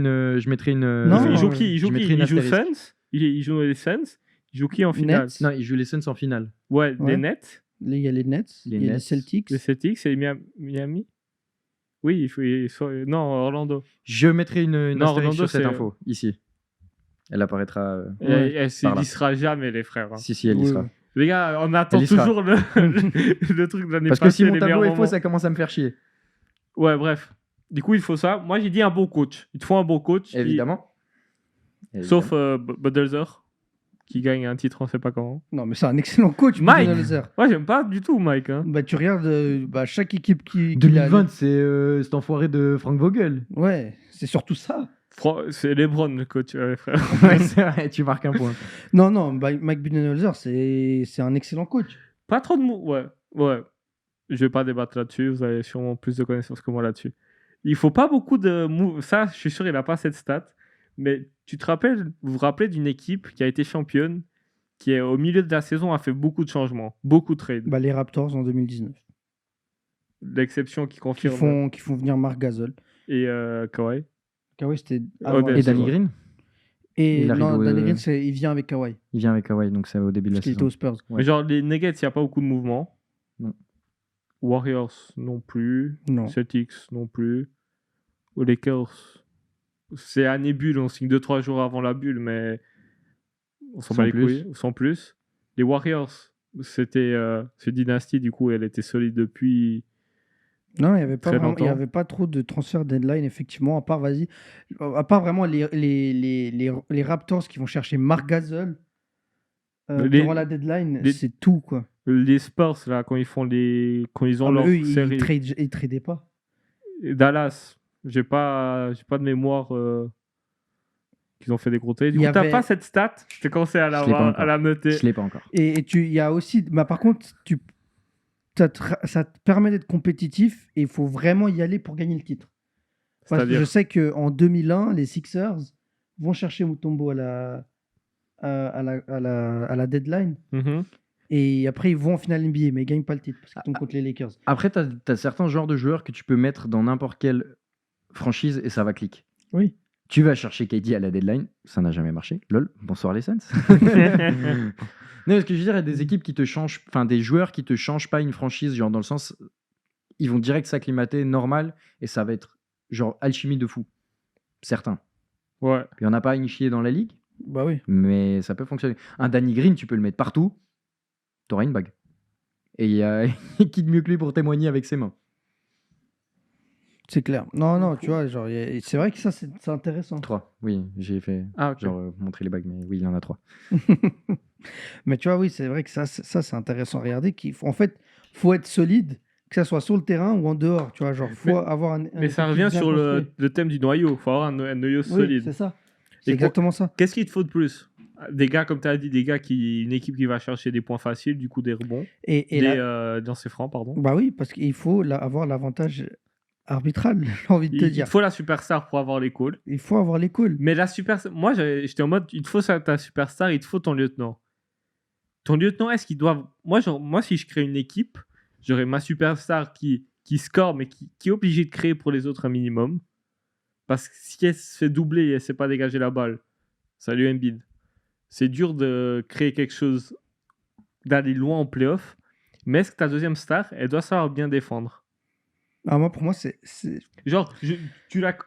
Non, Ils jouent euh, qui? Ils je jouent mettrai qui? une Ils jouent astérisque. Suns. Ils jouent les Suns. Ils jouent qui en finale? Nets. Non, ils jouent les Suns en finale. Ouais, Ouais. les Nets, Il y a les Nets, Les il y a les Nets, Celtics. les Celtics et les Miami. Oui, non, Orlando. Je mettrai une Non, astérisque Orlando, sur cette c'est- info, ici. Elle apparaîtra. Ouais, Elle par là. n'y sera jamais, les frères. hein. Si, elle y Oui, sera. oui. Les gars, on attend Elle y sera. toujours le truc de l'année Parce que passée. si mon les tableau meilleurs est faux, moments. ça commence à me faire chier. Ouais, bref. Du coup, il faut ça. Moi, j'ai dit un bon coach. Il te faut un bon coach. Évidemment. Sauf Budenholzer, qui gagne un titre, on sait pas comment. Non, mais c'est un excellent coach, Mike. Budenholzer. Moi, j'aime pas du tout Mike. Hein. Bah, tu regardes chaque équipe qui 2020, c'est cet enfoiré de Frank Vogel. Ouais, c'est surtout ça. C'est LeBron, le coach, frère. Ouais, c'est vrai, tu marques un point. Non, Mike Budenholzer, c'est un excellent coach. Pas trop de mots. Ouais. Je vais pas débattre là-dessus. Vous avez sûrement plus de connaissances que moi là-dessus. Il faut pas beaucoup de moves. Ça, je suis sûr, il a pas cette stat. Mais vous vous rappelez d'une équipe qui a été championne, qui est au milieu de la saison a fait beaucoup de changements, beaucoup de trades. Bah, les Raptors en 2019. L'exception qui Qui confirme. font venir Marc Gasol. Et Kawhi. Kawhi, c'était. Odell. Et Danny Green, Et il arrive non, au- Danny Green, il vient avec Kawhi. il vient avec Kawhi, donc c'est au début de la Parce qu'il était saison. aux Spurs. Ouais. Mais genre, les Nuggets, il n'y a pas beaucoup de mouvements. Non. Warriors non plus. Non. Celtics non plus. Aux Lakers, c'est année bulle, on signe 2-3 jours avant la bulle, mais on s'en Sans bat les plus. couilles, sans plus. Les Warriors, c'est dynastie, du coup, elle était solide depuis. Non, il n'y avait, pas Très vraiment- il y longtemps. avait pas trop de transfert deadline, effectivement, à part vraiment les Raptors qui vont chercher Marc Gasol durant la deadline, les- c'est tout, quoi. Les Spurs, là, quand ils ont Ah, mais leur eux, série. ils tradaient pas. Et Dallas, j'ai pas de mémoire qu'ils ont fait des gros trades. Du Il y coup, t'as avait- pas cette stat, je t'ai commencé à Je l'ai pas la, encore. à la noter. Je l'ai pas encore. Et il y a aussi. Bah, par contre, ça te permet d'être compétitif et il faut vraiment y aller pour gagner le titre. Parce que C'est-à-dire je sais qu'en 2001, les Sixers vont chercher Mutombo à la deadline. Mhm. Et après, ils vont en finale NBA, mais ils gagnent pas le titre parce qu'ils tombent contre les Lakers. Après, tu as certains genres de joueurs que tu peux mettre dans n'importe quelle franchise et ça va cliquer. Oui. Tu vas chercher KD à la deadline, ça n'a jamais marché. Lol, bonsoir les Suns. Non, ce que je veux dire, il y a des équipes qui te changent, enfin des joueurs qui te changent pas une franchise, genre dans le sens, ils vont direct s'acclimater normal et ça va être genre alchimie de fou. Certains. Ouais. Il n'y en a pas une chier dans la ligue, Bah oui. mais ça peut fonctionner. Un Danny Green, tu peux le mettre partout, t'auras une bague. Et il y a qui de mieux que lui pour témoigner avec ses mains. C'est clair. Non, tu vois, genre, c'est vrai que ça, c'est intéressant. 3, oui, j'ai fait Ah, ok. genre montrer les bagues, mais oui, il y en a 3. Mais tu vois, oui, c'est vrai que ça, c'est intéressant à regarder. En fait, faut être solide, que ça soit sur le terrain ou en dehors. Tu vois, genre, faut avoir un. Mais ça effectif revient bien sur construit. le thème du noyau. Il faut avoir un noyau Oui, solide. c'est ça. Et C'est quoi- exactement ça. Qu'est-ce qu'il te faut de plus? Des gars, comme tu as dit, une équipe qui va chercher des points faciles, du coup des rebonds, Et là, dans ses francs, pardon. bah oui, parce qu'il faut avoir l'avantage arbitral, j'ai envie de te Il dire. te faut la superstar pour avoir les calls. Il faut avoir les calls. Mais la superstar, moi j'étais en mode, il te faut ta superstar, il te faut ton lieutenant. Ton lieutenant, est-ce qu'il doit. Moi, si je crée une équipe, j'aurais ma superstar qui score, mais qui est obligée de créer pour les autres un minimum. Parce que si elle se fait doubler et elle ne sait pas dégager la balle, salut Embiid. C'est dur de créer quelque chose, d'aller loin en playoff. Mais est-ce que ta deuxième star, elle doit savoir bien défendre? Ah, moi, pour moi, c'est. Genre,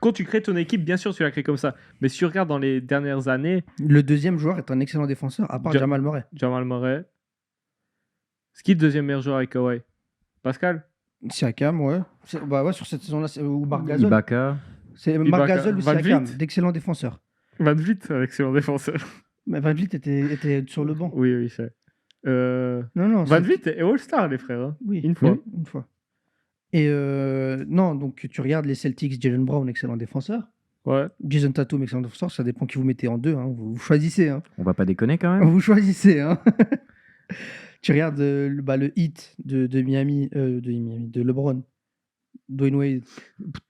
quand tu crées ton équipe, bien sûr, tu la crées comme ça. Mais si tu regardes dans les dernières années, Le deuxième joueur est un excellent défenseur, à part Jamal Murray. Jamal Murray. C'est qui le deuxième meilleur joueur avec Kawhi? Pascal? Siakam, ouais. Bah ouais, sur cette saison-là, ou Marc Gasol. Ibaka. C'est Ibaka. Marc Gasol ou Van Siakam, Vliet. d'excellents défenseurs. Van Vliet, excellent défenseur. Mais Van Vliet était sur le banc. Oui, c'est. Non, Van Vliet est All-Star, les frères. Hein. Oui, Une fois. oui, une fois. Et non, donc tu regardes les Celtics, Jalen Brown, excellent défenseur. Ouais. Jason Tatum, excellent défenseur. Ça dépend qui vous mettez en deux. Hein. Vous choisissez. Hein. On va pas déconner quand même. Vous choisissez. Hein. Tu regardes le hit de Miami, de LeBron, Dwayne Wade.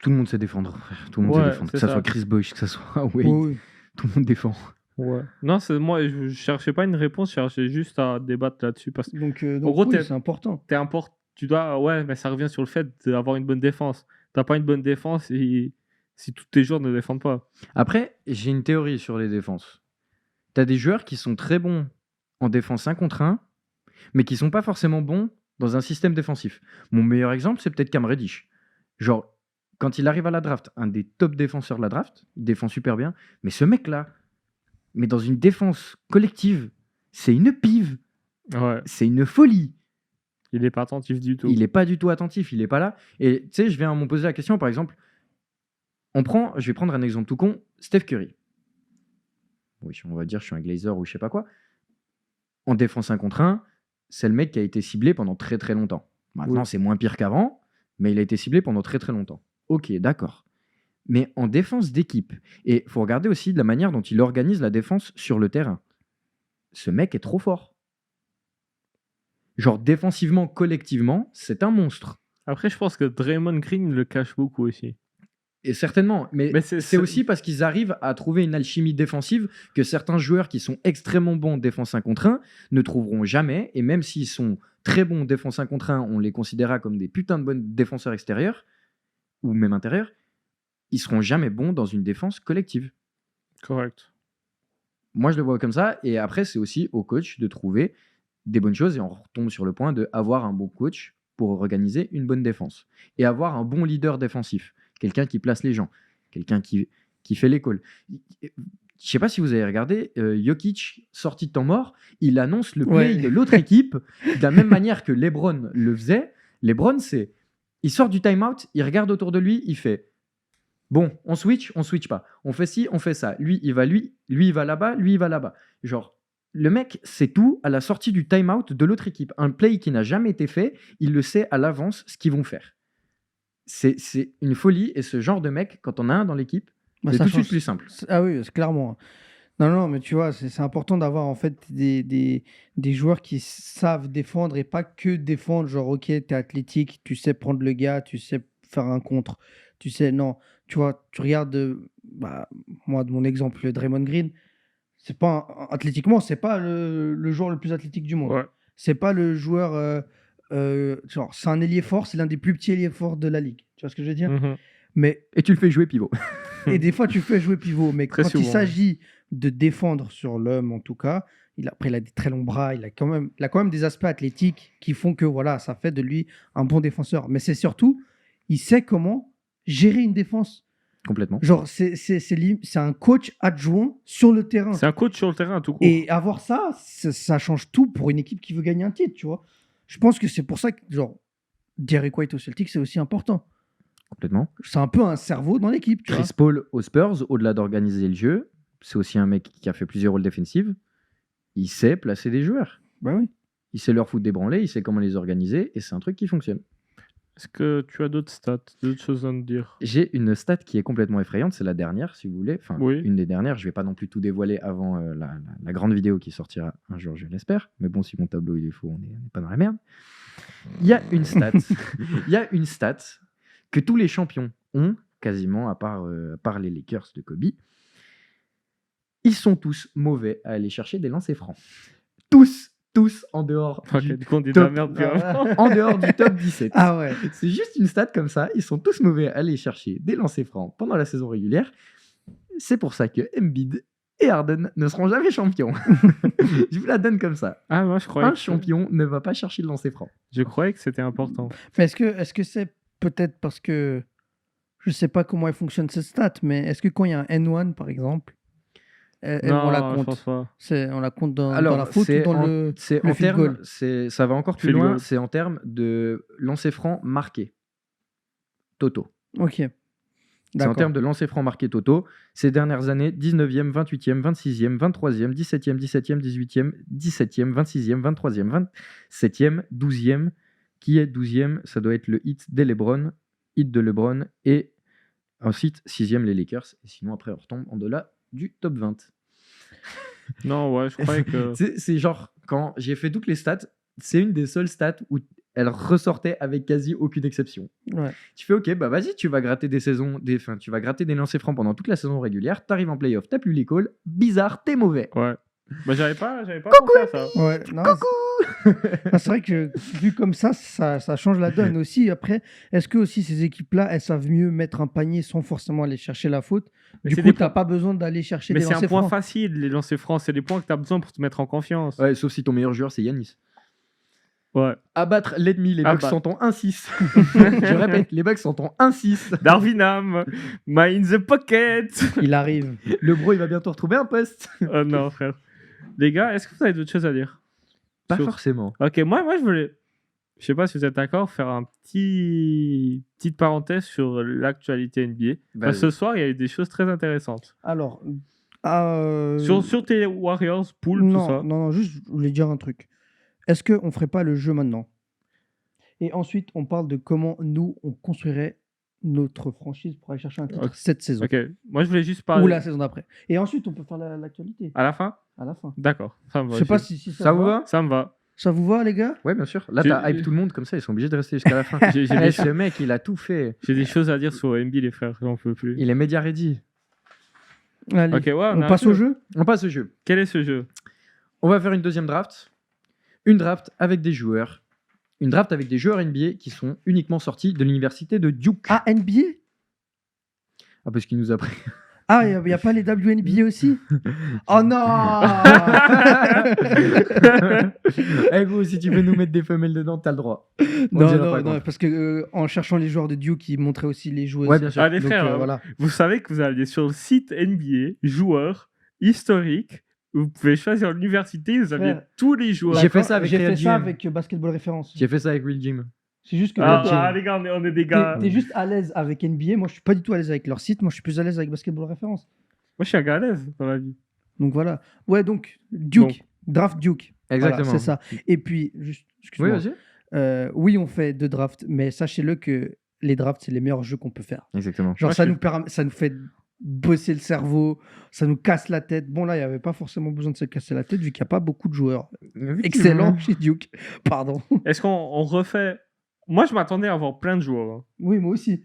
Tout le monde sait défendre. Frère. Tout le monde Ouais, sait défendre. c'est Que ça ça. soit Chris Bosh, que ça soit Wade, Oui. tout le monde défend. Ouais. Non, moi, je cherchais pas une réponse, je cherchais juste à débattre là-dessus. Parce que Donc gros, oui, t'es- c'est important. tu dois. Ouais, mais ça revient sur le fait d'avoir une bonne défense. T'as pas une bonne défense et si tous tes joueurs ne défendent pas. Après, j'ai une théorie sur les défenses. T'as des joueurs qui sont très bons en défense 1 contre 1, mais qui sont pas forcément bons dans un système défensif. Mon meilleur exemple, c'est peut-être Cam Reddish. Genre, quand il arrive à la draft, un des top défenseurs de la draft, il défend super bien, mais ce mec-là, mais dans une défense collective, c'est une pive, Ouais. c'est une folie. Il est pas attentif du tout. Il n'est pas du tout attentif, il n'est pas là. Et tu sais, je viens à me poser la question, par exemple, je vais prendre un exemple tout con, Steph Curry. Oui, on va dire, je suis un Glazer ou je sais pas quoi. En défense 1 contre 1, c'est le mec qui a été ciblé pendant très très longtemps. Maintenant, Oui. c'est moins pire qu'avant, mais il a été ciblé pendant très très longtemps. Ok, d'accord. Mais en défense d'équipe, et il faut regarder aussi de la manière dont il organise la défense sur le terrain. Ce mec est trop fort. Genre, défensivement, collectivement, c'est un monstre. Après, je pense que Draymond Green le cache beaucoup aussi. Et certainement, mais, Mais c'est c'est- aussi parce qu'ils arrivent à trouver une alchimie défensive que certains joueurs qui sont extrêmement bons en défense 1 contre 1 ne trouveront jamais. Et même s'ils sont très bons en défense 1 contre 1, on les considérera comme des putains de bons défenseurs extérieurs ou même intérieurs, ils seront jamais bons dans une défense collective. Correct. Moi, je le vois comme ça. Et après, c'est aussi au coach de trouver des bonnes choses. Et on retombe sur le point de avoir un bon coach pour organiser une bonne défense. Et avoir un bon leader défensif. Quelqu'un qui place les gens. Quelqu'un qui fait les calls. Je sais pas si vous avez regardé, Jokic, sorti de temps mort, il annonce le play Ouais. de l'autre équipe de la même manière que LeBron le faisait. LeBron, il sort du timeout, il regarde autour de lui, il fait bon, on switch pas. On fait ci, on fait ça. Lui, il va là-bas, lui, il va là-bas. Genre, le mec sait tout à la sortie du timeout de l'autre équipe. Un play qui n'a jamais été fait, il le sait à l'avance ce qu'ils vont faire. C'est une folie. Et ce genre de mec, quand on a un dans l'équipe, Bah, c'est ça tout de suite change. plus simple. Ah oui, c'est clairement. Non, mais tu vois, c'est important d'avoir en fait des joueurs qui savent défendre et pas que défendre. Genre, ok, t'es athlétique, tu sais prendre le gars, tu sais faire un contre, tu sais, non. Tu vois, tu regardes, moi, de mon exemple, Draymond Green, c'est pas athlétiquement, c'est pas le joueur le plus athlétique du monde. Ouais. C'est pas le joueur, genre, c'est un ailier fort, c'est l'un des plus petits ailiers forts de la ligue. Tu vois ce que je veux dire? Mhm. Mais Et tu le fais jouer pivot. et des fois, tu fais jouer pivot, mais Très quand il souvent. s'agit de défendre sur l'homme, en tout cas, Après, il a des très longs bras. Il a quand même des aspects athlétiques qui font que voilà, ça fait de lui un bon défenseur. Mais c'est surtout, il sait comment gérer une défense. Complètement. Genre, c'est un coach adjoint sur le terrain. C'est un coach sur le terrain, tout court. Et avoir ça, ça change tout pour une équipe qui veut gagner un titre, tu vois. Je pense que c'est pour ça que, genre, Derrick White au Celtic, c'est aussi important. Complètement. C'est un peu un cerveau dans l'équipe, tu vois. Chris Paul aux Spurs, au-delà d'organiser le jeu, c'est aussi un mec qui a fait plusieurs rôles défensifs. Il sait placer des joueurs. Bah oui. Il sait leur foutre des branlés, il sait comment les organiser, et c'est un truc qui fonctionne. Est-ce que tu as d'autres stats, d'autres choses à nous dire? J'ai une stat qui est complètement effrayante, c'est la dernière, si vous voulez. Enfin, Oui. une des dernières. Je vais pas non plus tout dévoiler avant la grande vidéo qui sortira un jour, je l'espère. Mais bon, si mon tableau il est faux, on n'est pas dans la merde. Il y a une stat. Il y a une stat que tous les champions ont, quasiment, à part les Lakers de Kobe. Ils sont tous mauvais à aller chercher des lancers francs. Tous en dehors Ok, du du coup, on dit de la top, merde plus avant. en dehors du top 17. Ah ouais. C'est juste une stat comme ça. Ils sont tous mauvais à aller chercher des lancers francs pendant la saison régulière. C'est pour ça que Embiid et Harden ne seront jamais champions. Je vous la donne comme ça. Ah, moi, je croyais Un que... champion ne va pas chercher le lancer franc. Je croyais que c'était important. Mais est-ce que c'est peut-être parce que je sais pas comment elle fonctionne cette stat, mais est-ce que quand il y a un N1 par exemple, on la Non, je compte pense pas. On la compte dans Alors, la faute ou c'est dans en- le C'est le en field termes, goal. ça va encore plus Field loin. goal. C'est en termes de lancer franc marqué. Toto. Ok. C'est en D'accord. termes de lancer franc marqué Toto. Ces dernières années, 19e, 28e, 26e, 23e, 17e, 17e, 18e, 17e, 26e, 23e, 27e, 12e. Qui est 12e? Ça doit être le hit des LeBron, hit de LeBron. Et ensuite, 6e, les Lakers. Et sinon, après, on retombe en delà du top 20. Non, ouais, je croyais que... C'est genre, quand j'ai fait toutes les stats, c'est une des seules stats où elle ressortait avec quasi aucune exception. Ouais. Tu fais ok, bah vas-y, tu vas gratter tu vas gratter des lancers francs pendant toute la saison régulière, t'arrives en playoff, t'as plus les calls, bizarre, t'es mauvais. Ouais. Bah, j'avais pas pensé à ça. Ouais, non, c'est vrai que vu comme ça change la donne aussi. Après, est-ce que aussi ces équipes-là, elles savent mieux mettre un panier sans forcément aller chercher la faute? Mais Du c'est coup, des t'as points- pas besoin d'aller chercher Mais des c'est un lancers point francs. facile, les lancers francs. C'est des points que tu as besoin pour te mettre en confiance. Ouais, sauf si ton meilleur joueur c'est Yanis. Ouais. Abattre l'ennemi, les Ah Bucks bah. sont en 1-6. Je répète, les Bucks sont en 1-6. Darwinham, my in the pocket. Il arrive. Le bro, il va bientôt retrouver un poste. Oh non, frère. Les gars, est-ce que vous avez d'autres choses à dire? Pas Sur- forcément. Ok, moi je voulais, je sais pas si vous êtes d'accord, faire un petite parenthèse sur l'actualité NBA. Parce que ce soir, il y a eu des choses très intéressantes. Alors, Sur tes Warriors, Pool, tout non, ça. non, juste, je voulais dire un truc. Est-ce qu'on ferait pas le jeu maintenant? Et ensuite, on parle de comment nous, on construirait notre franchise pour aller chercher un titre Ok. cette saison. Ok, moi je voulais juste parler. Ou la saison d'après. Et ensuite, on peut faire l'actualité À la fin? à la fin. D'accord, ça me va. Je sais pas si Ça vous va? Ça me va. Ça vous va, les gars? Ouais, bien sûr. Là, J'ai- t'as hype tout le monde comme ça, ils sont obligés de rester jusqu'à la fin. J'ai Eh, des, ce mec, il a tout fait. j'ai des choses à dire sur MB, les frères, j'en peux plus. Il est média ready. Allez, Ok, ouais, on a un passe au jeu? On passe au jeu. Quel est ce jeu? On va faire une deuxième draft. Une draft avec des joueurs. Une draft avec des joueurs NBA qui sont uniquement sortis de l'université de Duke. Ah, NBA? Ah, parce qu'il nous a pris. Ah, il n'y a pas les WNBA aussi? Oh non! Eh gros, si tu veux nous mettre des femelles dedans, t'as le droit. On Non, dira non, pas non, contre. parce que en cherchant les joueurs de Duke, ils montraient aussi les joueuses. Ouais, bien sûr. Ah, les Donc, frères, voilà. vous savez que vous allez sur le site NBA, joueurs, historiques, vous pouvez choisir l'université, vous avez Frère, tous les joueurs. J'ai fait ça avec J'ai Real fait Gym. ça avec Basketball Référence. J'ai fait ça avec Real Gym. C'est juste que Les gars, on est des gars. t'es juste à l'aise avec NBA. Moi, je suis pas du tout à l'aise avec leur site. Moi, je suis plus à l'aise avec Basketball Référence. Moi, je suis un gars à l'aise dans la vie. Donc voilà. Ouais, donc Duke, Donc. draft Duke. Exactement. Voilà, c'est ça. Et puis, juste, Oui, excuse-moi. vas-y. Oui, on fait 2 drafts, mais sachez-le que les drafts, c'est les meilleurs jeux qu'on peut faire. Exactement. Genre, Moi, ça je ça nous fait bosser le cerveau, ça nous casse la tête. Bon, là, il n'y avait pas forcément besoin de se casser la tête vu qu'il n'y a pas beaucoup de joueurs excellents chez Duke. Pardon. Est-ce qu'on refait. Moi, je m'attendais à avoir plein de joueurs. hein. Oui, moi aussi.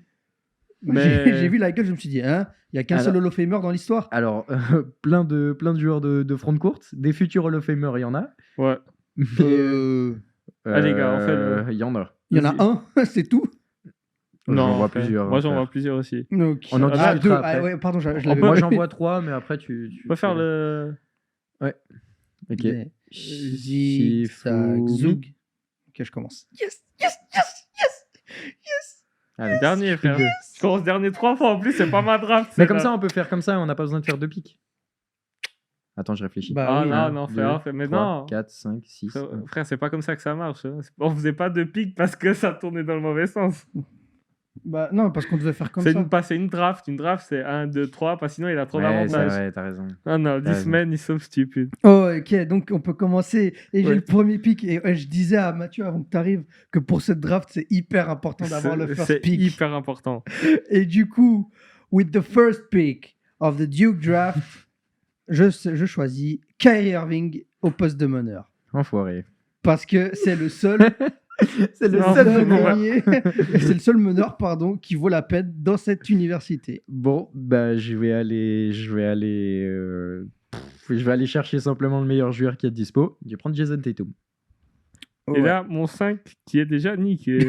Mais- J'ai vu la gueule, je me suis dit, hein, il n'y a qu'un seul Hall of Famer dans l'histoire. Alors, plein de joueurs de front courte. Des futurs Hall of Famer, il y en a. Ouais. Mais, Ah, les gars, en fait, il y en a. Il y en a un, c'est tout. J'en vois frère. plusieurs. Moi, j'en frère. vois plusieurs aussi. Donc, On en discutera deux. après. Ah, ouais, pardon, je On l'avais peut- Moi, pas j'en vu. vois 3, mais après, tu On peut faire le. Ok. Les zigzag-zoug. Ok, je commence. Yes. Allez, Dernier, frère. deux. Je commence dernier 3 fois. En plus, c'est pas ma draft. Mais c'est comme là. ça, on peut faire comme ça et on n'a pas besoin de faire 2 pics. Attends, je réfléchis. Bah Ah oui, non, hein. non, 2, frère, mais 3, non. 4, 5, 6. Frère, c'est pas comme ça que ça marche. Hein. On faisait pas de pique parce que ça tournait dans le mauvais sens. Bah non, parce qu'on devait faire comme C'est ça. une draft. Une draft, c'est 1, 2, 3. Parce que sinon, il a trop Ouais, c'est d'avantages. vrai, t'as raison. Ah non, T'as 10 raison. semaines, ils sont stupides. Oh, ok, donc on peut commencer. Et j'ai Ouais. le premier pick. Et je disais à Mathieu avant que tu arrives que pour cette draft, c'est hyper important d'avoir le first C'est pick. hyper important. Et du coup, with the first pick of the Duke draft, je choisis Kyrie Irving au poste de meneur. Enfoiré. Parce que c'est le seul, C'est le Non, seul non, meneur. c'est le seul meneur, pardon, qui vaut la peine dans cette université. Bon, bah je vais aller chercher simplement le meilleur joueur qui est dispo. Je vais prendre Jason Tatum. Et Ouais. là, mon 5 qui est déjà niqué.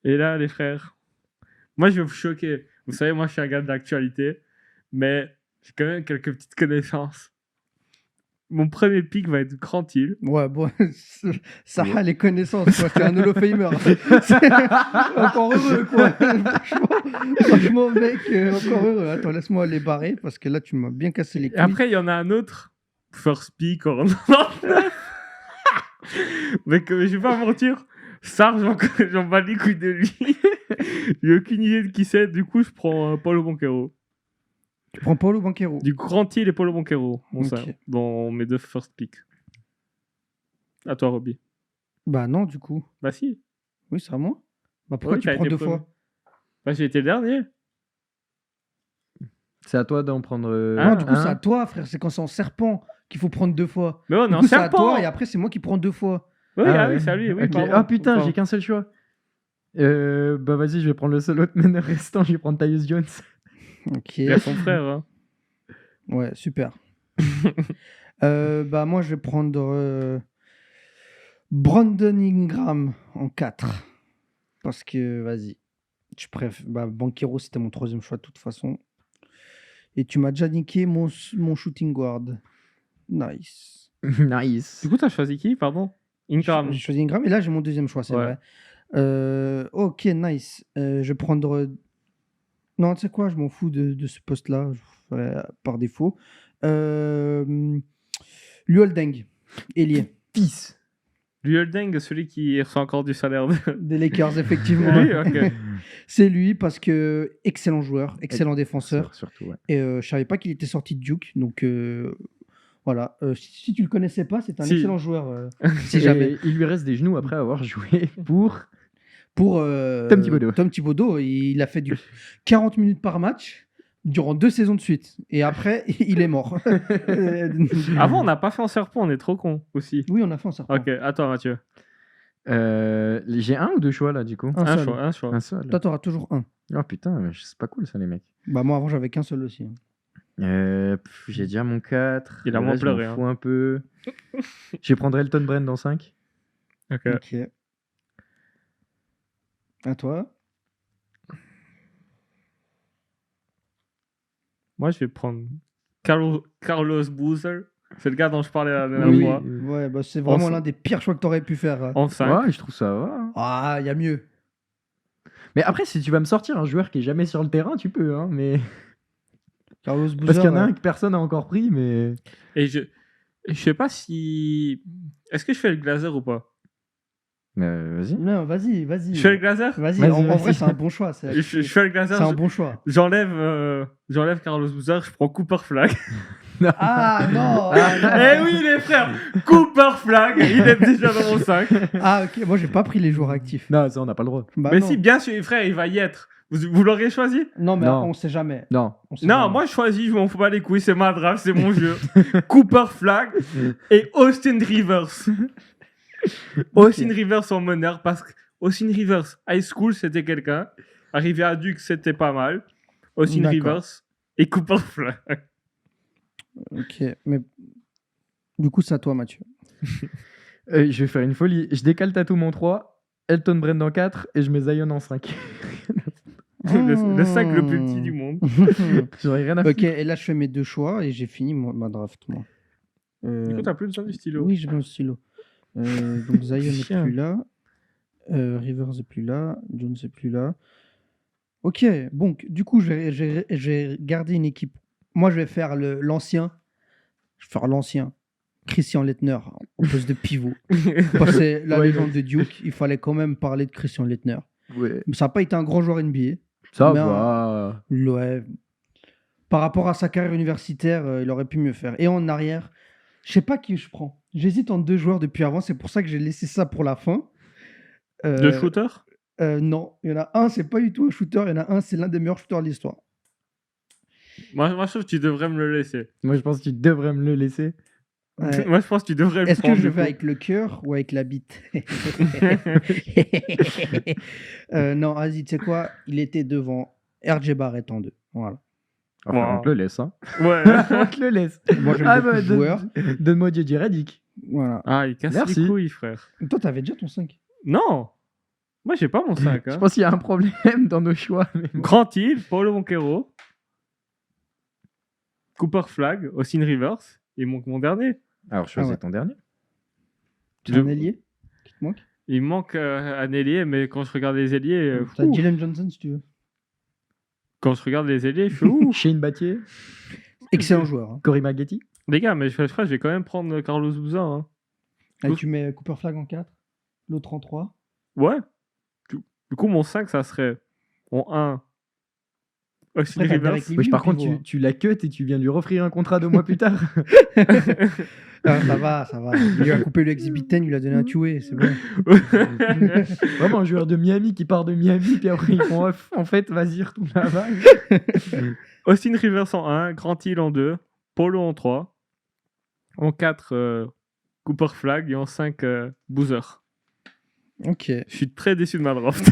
Et là, les frères, moi, je vais vous choquer. Vous savez, moi, je suis un gars de l'actualité, mais j'ai quand même quelques petites connaissances. Mon premier pick va être Grant Hill. Ouais, bon, ça a les connaissances, quoi. C'est un Hall of Famer. C'est encore heureux, quoi. Franchement, mec, encore heureux. Attends, laisse-moi les barrer parce que là, tu m'as bien cassé les Et couilles. après, il y en a un autre, first pick en 99. Mais que, je vais pas mentir, Sarr, j'en bats les couilles de lui. J'ai aucune idée de qui c'est. Du coup, je prends Paulo Banchero. Tu prends Paulo Banchero. Du Grant Hill et Paulo Banchero, mon Ok. sein, dans mes 2 first picks. À toi, Robbie. Bah non, du coup. Bah si. Oui, c'est à moi. Bah pourquoi Oui, tu t'as prends été 2 premier. fois? Bah j'ai été le dernier. C'est à toi d'en prendre Ah, Non, du coup, un. c'est à toi, frère. C'est quand c'est en serpent qu'il faut prendre 2 fois. Mais on Du est en coup, c'est à serpent. toi et après, c'est moi qui prends 2 fois. Oui, Ah oui, ouais. c'est à lui. Oui, Ok. pardon. Ah putain, Pardon. j'ai qu'un seul choix. Bah vas-y, je vais prendre le seul autre meneur restant. Je vais prendre Tyus Jones. Ok. Il a son frère. Hein. Ouais, super. Bah moi, je vais prendre Brandon Ingram en 4. Parce que, vas-y. Je préfère. Bah, Banchero, c'était mon 3e choix de toute façon. Et tu m'as déjà niqué mon shooting guard. Nice. Nice. Du coup, t'as choisi qui, pardon? Ingram. J'ai choisi Ingram et là, j'ai mon 2e choix, c'est Ouais. vrai. Ok, nice. Je vais prendre. Non, tu sais quoi, je m'en fous de ce poste-là. Je ferai par défaut. Luol Deng, ailier. Fils. Luol Deng, celui qui reçoit encore du salaire. Des Lakers, effectivement. Oui, ok. C'est lui parce que excellent joueur, excellent défenseur. Surtout, ouais. Et je savais pas qu'il était sorti de Duke. Donc voilà. Si tu le connaissais pas, c'est un Si. excellent joueur. Si jamais. Et il lui reste des genoux après avoir joué pour. Pour Tom Thibodeau. Tom Thibodeau, il a fait du 40 minutes par match durant 2 saisons de suite. Et après, il est mort. Avant, on n'a pas fait en serpent, on est trop cons aussi. Oui, on a fait un serpent. Ok, à toi, Mathieu. J'ai 1 ou 2 choix là du coup. Un Un seul. choix, un choix. Un seul. Toi, t'auras toujours un. Oh putain, c'est pas cool ça les mecs. Bah moi, avant, j'avais qu'un seul aussi. J'ai déjà mon 4. Il a Là, moins je m'en pleuré, hein. fous un peu. Je vais prendre Elton Brand en 5. Ok. Ok. À toi. Moi, je vais prendre Carlos Boozer. C'est le gars dont je parlais la dernière Oui. fois. Ouais, bah, c'est vraiment En- l'un des pires choix que t'aurais pu faire. En 5. Ouais, je trouve ça va. hein. Ah, il y a mieux. Mais après, si tu vas me sortir un joueur qui est jamais sur le terrain, tu peux. Hein, mais... Carlos Boozer. Parce qu'il y en a ouais. un que personne n'a encore pris, mais. Et je sais pas si. Est-ce que je fais le glazer ou pas? Vas-y. Non, vas-y, vas-y. Je fais le glazer? Vas-y, Vas-y, en vas-y. vrai, c'est un bon choix. C'est Je fais le glazer. un bon choix. J'enlève Carlos Boozer, je prends Cooper Flag. Ah non, Eh oui, les frères! Cooper Flag, il est déjà dans mon 5. Ah ok, moi j'ai pas pris les joueurs actifs. Non, ça, on n'a pas le droit. Bah, Mais non. si, bien sûr, frère, il va y être. Vous l'aurez choisi? Non, mais Non. on sait jamais. Non. On sait Non, jamais. moi je choisis, je m'en fous pas les couilles, c'est ma draft, c'est mon jeu. Cooper Flag et Austin Rivers. Austin Rivers en meneur parce que Austin Rivers, high school, c'était quelqu'un. Arrivé à Duke, c'était pas mal. Austin D'accord. Rivers et Cooper Flag. Ok, mais du coup, c'est à toi, Mathieu. Je vais faire une folie. Je décale Tatum en 3, Elton Brand en 4 et je mets Zion en 5. Le 5 le plus petit du monde. J'aurais rien à Ok, foutre. et là, je fais mes 2 choix et j'ai fini ma draft, moi. Du coup, t'as plus besoin du stylo. Oui, j'ai mon stylo. Donc Zion n'est Chien. plus là. Rivers n'est plus là. Jones n'est plus là. Ok, donc du coup, j'ai gardé une équipe. Moi, je vais faire l'ancien. Je vais faire l'ancien. Christian Laettner au poste de pivot. Parce que c'est la Ouais, légende de Duke. Il fallait quand même parler de Christian Laettner. Ouais. Ça n'a pas été un grand joueur NBA. Ça Mais va. Ouais. Par rapport à sa carrière universitaire, il aurait pu mieux faire. Et en arrière, je sais pas qui je prends. J'hésite entre 2 joueurs depuis avant. C'est pour ça que j'ai laissé ça pour la fin. De shooter. Non, il y en a un, c'est pas du tout un shooter. Il y en a un, c'est l'un des meilleurs shooters de l'histoire. Moi, je trouve que tu devrais me le laisser. Moi, je pense que tu devrais me le laisser. Ouais. Moi, je pense que tu devrais le Est-ce que prendre. je du vais coup. avec le cœur ou avec la bite Non, vas-y, tu sais quoi? Il était devant RJ Barrett en 2. Voilà. Enfin, Wow. on te le laisse. Hein. Ouais. On te le laisse. Moi, j'aime beaucoup ce joueur. Donne-moi JJ Redick. Voilà. Ah, il casse Merci. les couilles, frère. Toi, t'avais déjà ton 5. Non. Moi, j'ai pas mon 5. Je Hein. pense qu'il y a un problème dans nos choix. Mais bon. Grant Hill, Paulo Banchero, Cooper Flag, Austin Rivers, il manque mon dernier. Alors, choisis ouais. ton dernier. Tu as un ailier qui te manque? Il manque un ailier, mais quand je regarde les ailiers, T'as Jalen Johnson si tu veux. quand je regarde les ailiers, je fais ouh. Shane Battier, Excellent joueur. Hein. Cory Maggetti. Les gars, mais je crois que je vais quand même prendre Carlos Bouza. Hein. Là, tu mets Cooper Flag en 4, l'autre en 3. Ouais. Du coup, mon 5, ça serait en 1. Austin Après, t'as Rivers. Derek Lively Oui, par ou contre, pivot, tu l'as cut et tu viens de lui offrir un contrat 2 mois plus tard. Ah, ça va, ça va. Il lui a coupé le Exhibit 10, il lui a donné un tué, c'est bon. Vraiment un joueur de Miami qui part de Miami, puis après ils font off. En fait, vas-y, retourne là-bas. Austin Rivers en 1, Grant Hill en 2, Polo en 3, en 4, Cooper Flag et en 5, Boozer. Ok. Je suis très déçu de ma draft.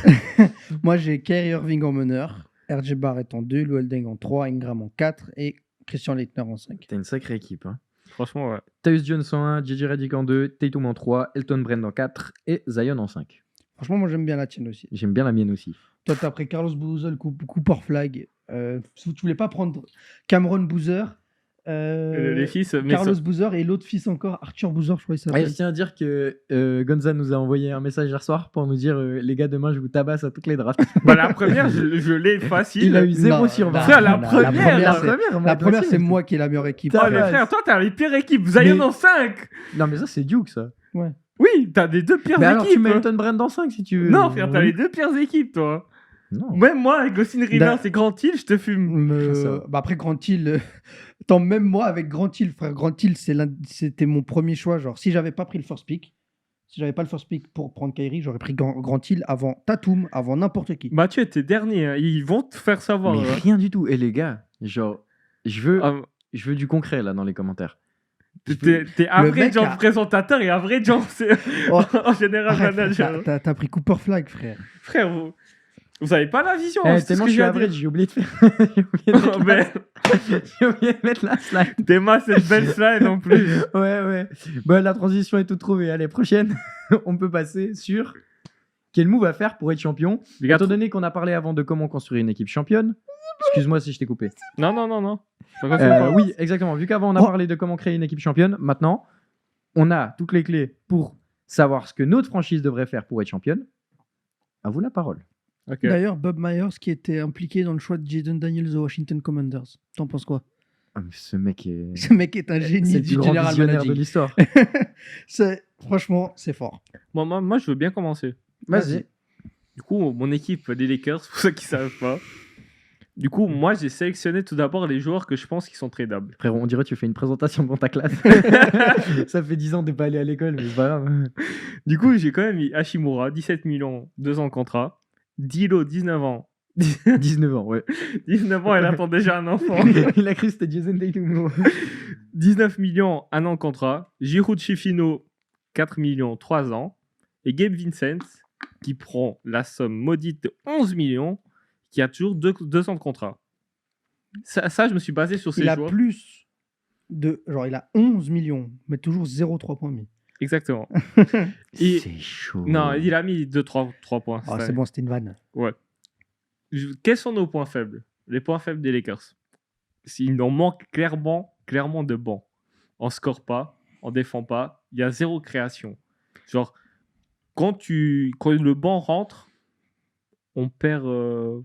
Moi, j'ai Kyrie Irving en meneur, RJ Barrett en 2, Lou Deng en 3, Ingram en 4 et Christian Laettner en 5. T'as une sacrée équipe. Hein. Franchement, ouais. Tyus Jones en 1, JJ Redick en 2, Tatum en 3, Elton Brand en 4 et Zion en 5. Franchement, moi, j'aime bien la tienne aussi. J'aime bien la mienne aussi. Toi, t'as pris Carlos Boozer, Cooper Flag. Tu voulais pas prendre Cameron Boozer, Les fils, mais Carlos ça- Boozer et l'autre fils encore, Arthur Boozer, je crois que ça Ouais, s'appelle. je tiens à dire que Gonza nous a envoyé un message hier soir pour nous dire les gars, demain je vous tabasse à toutes les drafts. Bah, la première, je l'ai facile. Il a eu 0 Non, sur 20. non, Frère, la non, première, La première, c'est moi qui ai la meilleure équipe. Oh, les frères, toi, t'as les pires équipes. Zion Mais- en 5. Non, mais ça, c'est Duke, ça. Oui, t'as des deux pires Mais alors, équipes. tu mets Elton Brand en 5 si tu veux. Non, frère, t'as Oui. les deux pires équipes, toi. Non. Même moi, avec Austin Rivers et Grant Hill, je te fume. Ça va. Bah après, Grant Hill, attends, même moi avec Grant Hill, frère, Grant Hill, c'était mon premier choix. Genre, si j'avais pas pris le first pick, si j'avais pas le first pick pour prendre Kyrie, j'aurais pris Grant Hill avant Tatum, avant n'importe qui. Mathieu, t'es dernier. Hein. Ils vont te faire savoir. Mais hein. rien du tout. Et les gars, genre, je veux Ah, du concret là dans les commentaires. T'es average mec en a- présentateur et average en, Oh, en général Arrête, manager. t'as pris Cooper Flag, frère. Frère, vous avez pas la vision. Eh, hein, c'est tellement ce je que suis j'ai à dire. average, j'ai oublié de faire. j'ai oublié de mettre la- Mais j'ai oublié de mettre la slide. Théma, cette belle slide en plus. Ouais. Bah, la transition est toute trouvée. Allez, prochaine. On peut passer sur quel move à faire pour être champion. Les gars, Étant donné qu'on a parlé avant de comment construire une équipe championne. Excuse-moi si je t'ai coupé. non. Ça continue pas. Oui, exactement. Vu qu'avant on a Oh. parlé de comment créer une équipe championne, maintenant on a toutes les clés pour savoir ce que notre franchise devrait faire pour être championne. À vous la parole. Ok. D'ailleurs, Bob Myers qui était impliqué dans le choix de Jaden Daniels aux Washington Commanders. T'en penses quoi? Ah, mais ce mec est. Ce mec est un C'est génie le du plus grand general visionnaire de managing. l'histoire. Franchement, c'est fort. Moi, je veux bien commencer. Vas-y. Du coup, mon équipe, les Lakers, pour ceux qui savent pas. Du coup, moi, j'ai sélectionné tout d'abord les joueurs que je pense qui sont tradables. Frérot, on dirait que tu fais une présentation devant ta classe. Ça fait 10 ans que t'es pas allé à l'école, mais c'est pas grave. Du coup, j'ai quand même mis Hashimura, 17 millions, 2 ans de contrat. Dilo, 19 ans. 19 ans, ouais. 19 ans, elle attend déjà un enfant. Il a cru que c'était Jason Tatum. 19 millions, 1 an de contrat. Giroud Chifino, 4 millions, 3 ans. Et Gabe Vincent, qui prend la somme maudite de 11 millions, qui a toujours 2 ans de contrat. Ça, je me suis basé sur ces Il a joueurs. plus de. Genre, il a 11 millions, mais toujours 0,3 points mis. Exactement. Et- C'est chaud. Non, il a mis 2-3 points. Ah, Ça- c'est bon, c'était une vanne. Ouais. Quels sont nos points faibles? Les points faibles des Lakers. Il en manque clairement de banc. On score pas, on défend pas, il y a zéro création. Genre, quand le banc rentre, on perd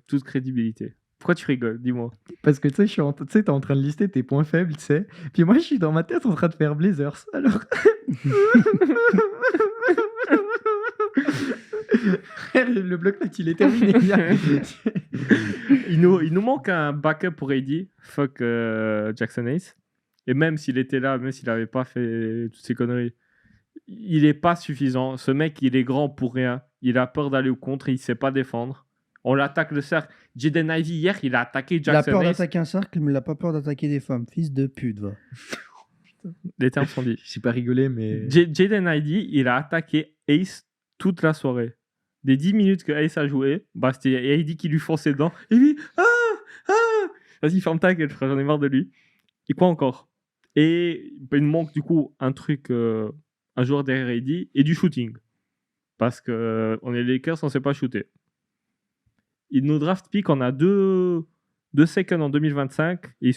toute crédibilité. Pourquoi tu rigoles? Dis-moi. Parce que tu sais, t'es en train de lister tes points faibles, tu sais. Puis moi, je suis dans ma tête en train de faire Blazers. Alors. Le bloc-notes, il est terminé. il nous manque un backup pour AD. Fuck Jackson Hayes. Et même s'il était là, même s'il n'avait pas fait toutes ces conneries, il n'est pas suffisant. Ce mec, il est grand pour rien. Il a peur d'aller au contre, il ne sait pas défendre. On l'attaque le cercle. Jaden Ivey, hier, il a attaqué Jackson Hayes. Il a peur d'attaquer un cercle, mais il n'a pas peur d'attaquer des femmes. Fils de pute, va. Les termes sont dits. J'ai pas rigolé, mais. Jaden Ivey, il a attaqué Ace toute la soirée. Des 10 minutes que Ace a joué, bah, c'était Heidi qui lui fonçait dedans. Et lui, vas-y, ferme ta gueule, frère, j'en ai marre de lui. Et quoi encore? Et il me manque du coup un joueur derrière Heidi et du shooting. Parce qu'on est les Lakers, on ne sait pas shooter. Et nos draft picks, on a deux seconds en 2025 et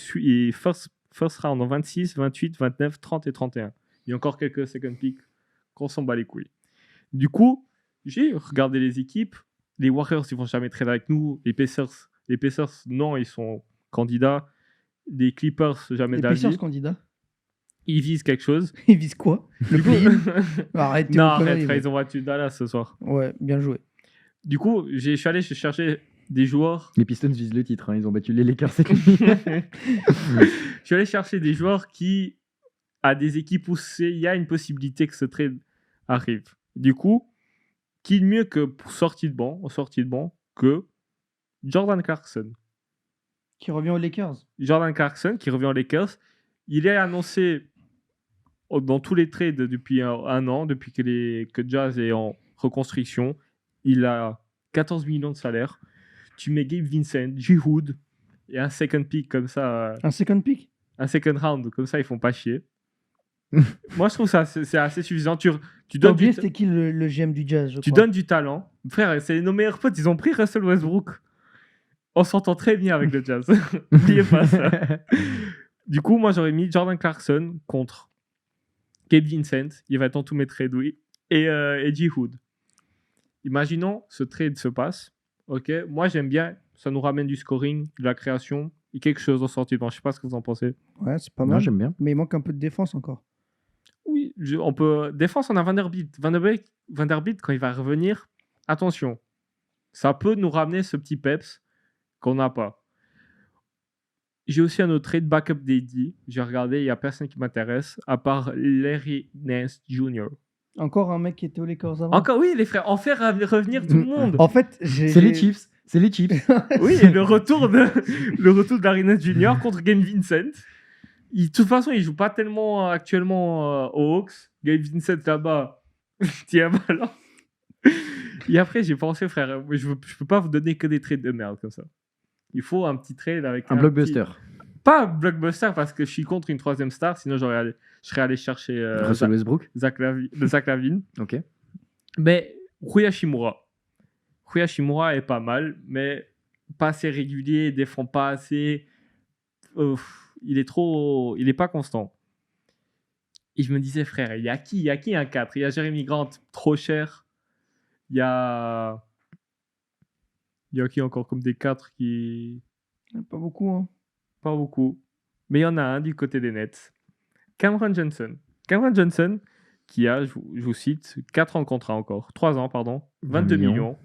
first round en 26, 28, 29, 30 et 31. Il y a encore quelques second picks qu'on s'en bat les couilles. Du coup, j'ai regardé les équipes. Les Warriors, ils vont jamais trade avec nous. Les Pacers, non, ils sont candidats. Les Clippers, jamais Les d'avis. Pacers candidats. Ils visent quelque chose. Ils visent quoi? Le play-in? Arrête, non, arrête, frère, ils ont battu Dallas ce soir. Ouais, bien joué. Du coup, je suis allé chercher des joueurs. Les Pistons visent le titre, hein. Ils ont battu les Lakers cette nuit. Je suis allé chercher des joueurs qui a des équipes où il y a une possibilité que ce trade arrive. Du coup, qui de mieux que pour sortie de banc que Jordan Clarkson. Qui revient aux Lakers. Jordan Clarkson qui revient aux Lakers. Il est annoncé dans tous les trades depuis un an, depuis que Jazz est en reconstruction. Il a 14 millions de salaire. Tu mets Gabe Vincent, J-Hood et un second pick comme ça. Un second pick? Un second round, comme ça, ils font pas chier. Moi, je trouve ça c'est assez suffisant. Tu donnes oublié, c'était qui le GM du Jazz, tu donnes du talent. Frère, c'est nos meilleurs potes. Ils ont pris Russell Westbrook. On s'entend très bien avec le Jazz. N'oubliez pas ça. Du coup, moi, j'aurais mis Jordan Clarkson contre Gabe Vincent. Il va être en tous mes trades, oui. Et J-Hood. Imaginons ce trade se passe. Ok, moi, j'aime bien. Ça nous ramène du scoring, de la création et quelque chose en sortie de banc. Je sais pas ce que vous en pensez. Ouais, c'est pas Non, mal. j'aime bien. Mais il manque un peu de défense encore. Oui, on peut. Défense, on a Vanderbilt. Vanderbilt, quand il va revenir, attention, ça peut nous ramener ce petit peps qu'on n'a pas. J'ai aussi un autre trade backup d'AD. J'ai regardé, il n'y a personne qui m'intéresse, à part Larry Nance Jr. Encore un mec qui était aux Lakers avant. Encore, oui, les frères, en faire revenir tout le monde. En fait, C'est les Chiefs. C'est les Chiefs. Oui, et le retour de Larry Nance Jr. contre Gabe Vincent. De toute façon, il joue pas tellement actuellement aux Hawks. Gabe Vincent là-bas, tiens, ballon. Et après, j'ai pensé, frère, je peux pas vous donner que des trades de merde comme ça. Il faut un petit trade avec Un blockbuster. Pas un blockbuster parce que je suis contre une troisième star, sinon je serais allé chercher Russell Westbrook. Zach Lavine. Ok. Mais Rui Hachimura est pas mal, mais pas assez régulier, il défend pas assez. Il est pas constant. Et je me disais, frère, il y a qui un 4? Il y a Jeremy Grant, trop cher. Il y a qui encore comme des 4 qui... Pas beaucoup, hein. Pas beaucoup. Mais il y en a un du côté des Nets. Cameron Johnson. Cameron Johnson, qui a, je vous cite, 4 ans de contrat encore. 3 ans, pardon. 22 millions.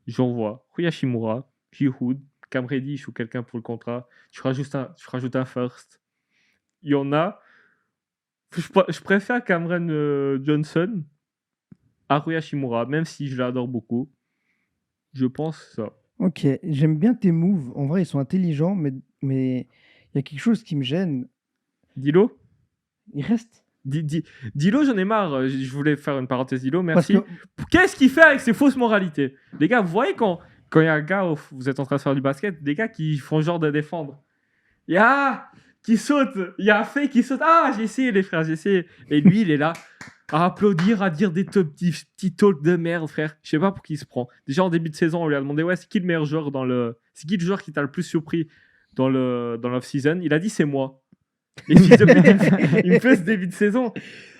J'envoie Rui Hachimura, J-Hood, Cam Reddish ou quelqu'un pour le contrat. Tu rajoutes un first. Il y en a. Je préfère Cameron Johnson à Rui Hachimura, même si je l'adore beaucoup. Je pense ça. Ok, j'aime bien tes moves. En vrai, ils sont intelligents, mais il y a quelque chose qui me gêne. Dilo Il reste. Dilo, j'en ai marre. Je voulais faire une parenthèse Dilo, merci. Parce Qu'est-ce qu'il fait avec ses fausses moralités? Les gars, vous voyez quand il y a un gars, vous êtes en train de faire du basket, des gars qui font genre de défendre. Il y a qui saute. Il y a un fait qui saute. Ah, j'ai essayé, les frères, j'ai essayé. Et lui, il est là. à applaudir, à dire des petits talks de merde, frère. Je sais pas pour qui il se prend. Déjà en début de saison, on lui a demandé ouais, c'est qui le meilleur joueur c'est qui le joueur qui t'a le plus surpris dans l'off-season. Il a dit c'est moi. Et fils de pute, il me fait ce début de saison.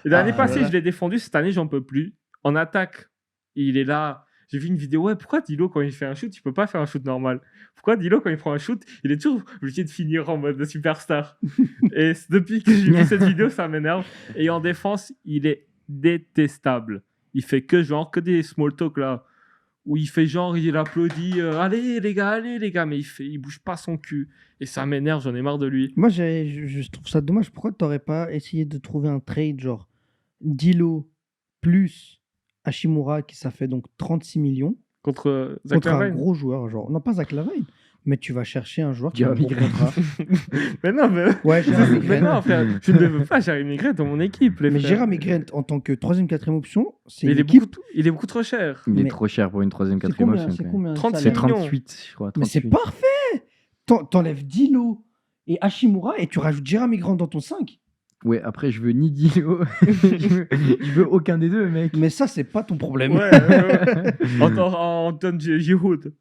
Et l'année passée, voilà. je l'ai défendu. Cette année, j'en peux plus. En attaque, il est là. J'ai vu une vidéo. Ouais, pourquoi Dilo, quand il fait un shoot, il peut pas faire un shoot normal? Pourquoi Dilo, quand il prend un shoot, il est toujours obligé de finir en mode de superstar? Et depuis que j'ai vu cette vidéo, ça m'énerve. Et en défense, il est détestable. Il fait que des small talk là. Où il fait genre, il applaudit. Allez les gars. Mais il bouge pas son cul. Et ça m'énerve, j'en ai marre de lui. Moi, je trouve ça dommage. Pourquoi t'aurais pas essayé de trouver un trade genre Dilo plus Hachimura, qui ça fait donc 36 millions, Contre Zach contre un Lavine. gros joueur, genre, non pas Zach Lavine, mais tu vas chercher un joueur qui a un Jeremy gros Grant. contrat. Mais non, mais. Ouais, Jeremy Mais Grant. non, frère, je ne veux pas Jeremy Grant dans mon équipe. Les Mais frères. Jeremy Grant, en tant que 3e, 4e option, c'est Mais une équipe. il est beaucoup trop cher. Il est Mais- trop cher pour une 3e, C'est 4e combien, option. c'est quand même. combien le 36 C'est salaire millions. 38, je crois. Mais c'est 38. parfait. T'enlèves Dilo et Hachimura et tu rajoutes Jeremy Grant dans ton 5. Ouais, après, je veux ni Dilo, je veux aucun des deux, mec. Mais ça, c'est pas ton problème. Ouais. Anton Giroud.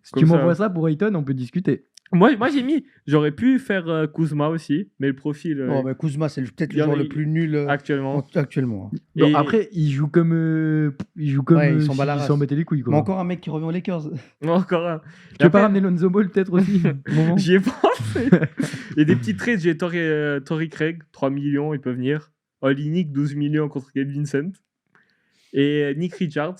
Si Comme tu ça. m'envoies ça pour Ayton, on peut discuter. Moi, j'ai mis. J'aurais pu faire Kuzma aussi, mais le profil Oh, mais Kuzma, c'est peut-être Il y le en joueur a- le plus nul actuellement. actuellement. Bon, Et- après, il joue comme. Ouais, il s'en bat la s'il race. s'en battait les couilles, quoi. Mais encore un mec qui revient aux Lakers. Encore un. Tu peux Après, pas ramener Lonzo Ball, peut-être aussi au moment J'y ai pensé. Il y a des petits trades. J'ai Torrey Craig, 3 millions, il peut venir. Olynyk, 12 millions contre Gabe Vincent. Et Nick Richards,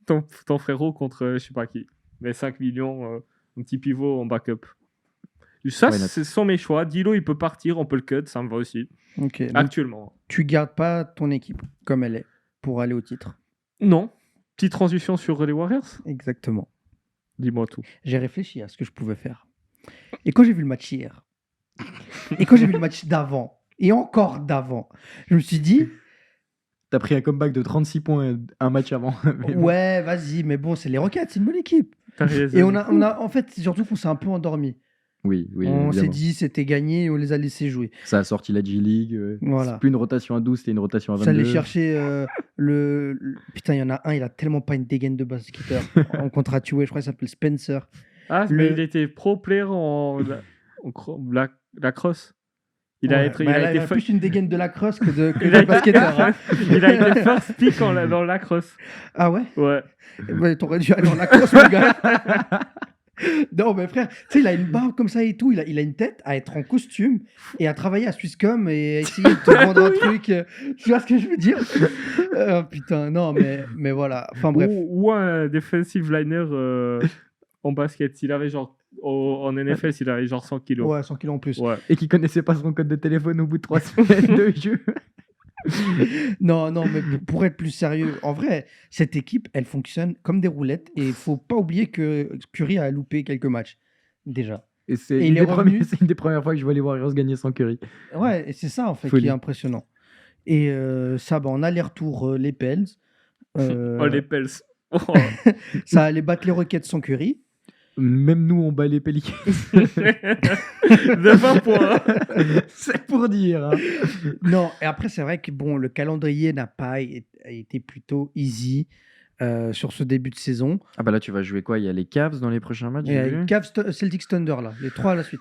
ton frérot contre je sais pas qui. Mais 5 millions, un petit pivot en backup. Ça, Why not? ce sont mes choix. Dilo, il peut partir, on peut le cut, ça me va aussi. Ok. Donc, Actuellement. tu gardes pas ton équipe comme elle est pour aller au titre. Non. Petite transition sur les Warriors. Exactement. Dis-moi tout. J'ai réfléchi à ce que je pouvais faire. Et quand j'ai vu le match hier, et quand j'ai vu le match d'avant, et encore d'avant, je me suis dit, T'as pris un comeback de 36 points un match avant. Mais bon. ouais, vas-y, mais bon, c'est les Rockets, c'est une bonne équipe. T'as raison. Et on a, en fait, c'est surtout qu'on s'est un peu endormi. Oui, oui. On s'est évidemment. dit, c'était gagné, et on les a laissés jouer. Ça a sorti la G-League. Voilà. C'est plus une rotation à 12, c'était une rotation à 22. Ça allait chercher Putain, il y en a un, il a tellement pas une dégaine de basketteur en contrat tué, je crois qu'il s'appelle Spencer. Ah, Le- mais il était pro player la crosse. Il a Ouais, été, bah il a là, été il a fa- plus une dégaine de la crosse que de il a été- basketteur. Hein. il a été first pick dans la crosse. Ah ouais? Ouais. Ouais, t'aurais dû aller en la crosse, mon gars. Non, mais frère, tu sais, il a une barbe comme ça et tout. Il a une tête à être en costume et à travailler à Swisscom et à essayer de te vendre un truc. Tu vois ce que je veux dire? Putain, non, mais voilà. Enfin bref. Ou un defensive liner en basket. S'il avait genre. En NFL, s'il avait genre 100 kilos. Ouais, 100 kilos en plus. Ouais. Et qui connaissait pas son code de téléphone au bout de 3 semaines de jeu. Non, mais pour être plus sérieux, en vrai, cette équipe, elle fonctionne comme des roulettes et il faut pas oublier que Curry a loupé quelques matchs déjà. Et c'est Et une, il est des revenu. premières- c'est une des premières fois que je vois les Warriors gagner sans Curry. Ouais, et c'est ça en fait Folie. qui est impressionnant. Et ça, en aller-retour, les Pels. Oh, les Pels. Oh. Ça allait battre les Rockets sans Curry. Même nous, on bat les Pelicans. De 20 points. C'est pour dire. Hein. Non, et après, c'est vrai que bon, le calendrier n'a pas été plutôt easy sur ce début de saison. Ah bah là, tu vas jouer quoi? Il y a les Cavs dans les prochains matchs. Il y j'ai a vu. Cavs, Celtics, Thunder, là, les 3 à la suite.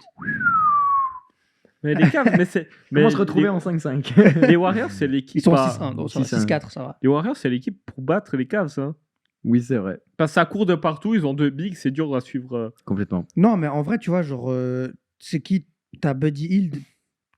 Mais les Cavs, mais c'est. Comment mais se retrouver les- en 5-5? Les Warriors, c'est l'équipe. Ils sont à- 6-1, donc 6-1. 6-4, ça va. Les Warriors, c'est l'équipe pour battre les Cavs. Hein. Oui, c'est vrai. Parce que ça court de partout, ils ont 2 bigs, c'est dur à suivre. Complètement. Non, mais en vrai, tu vois, genre, c'est qui t'as Buddy Hield,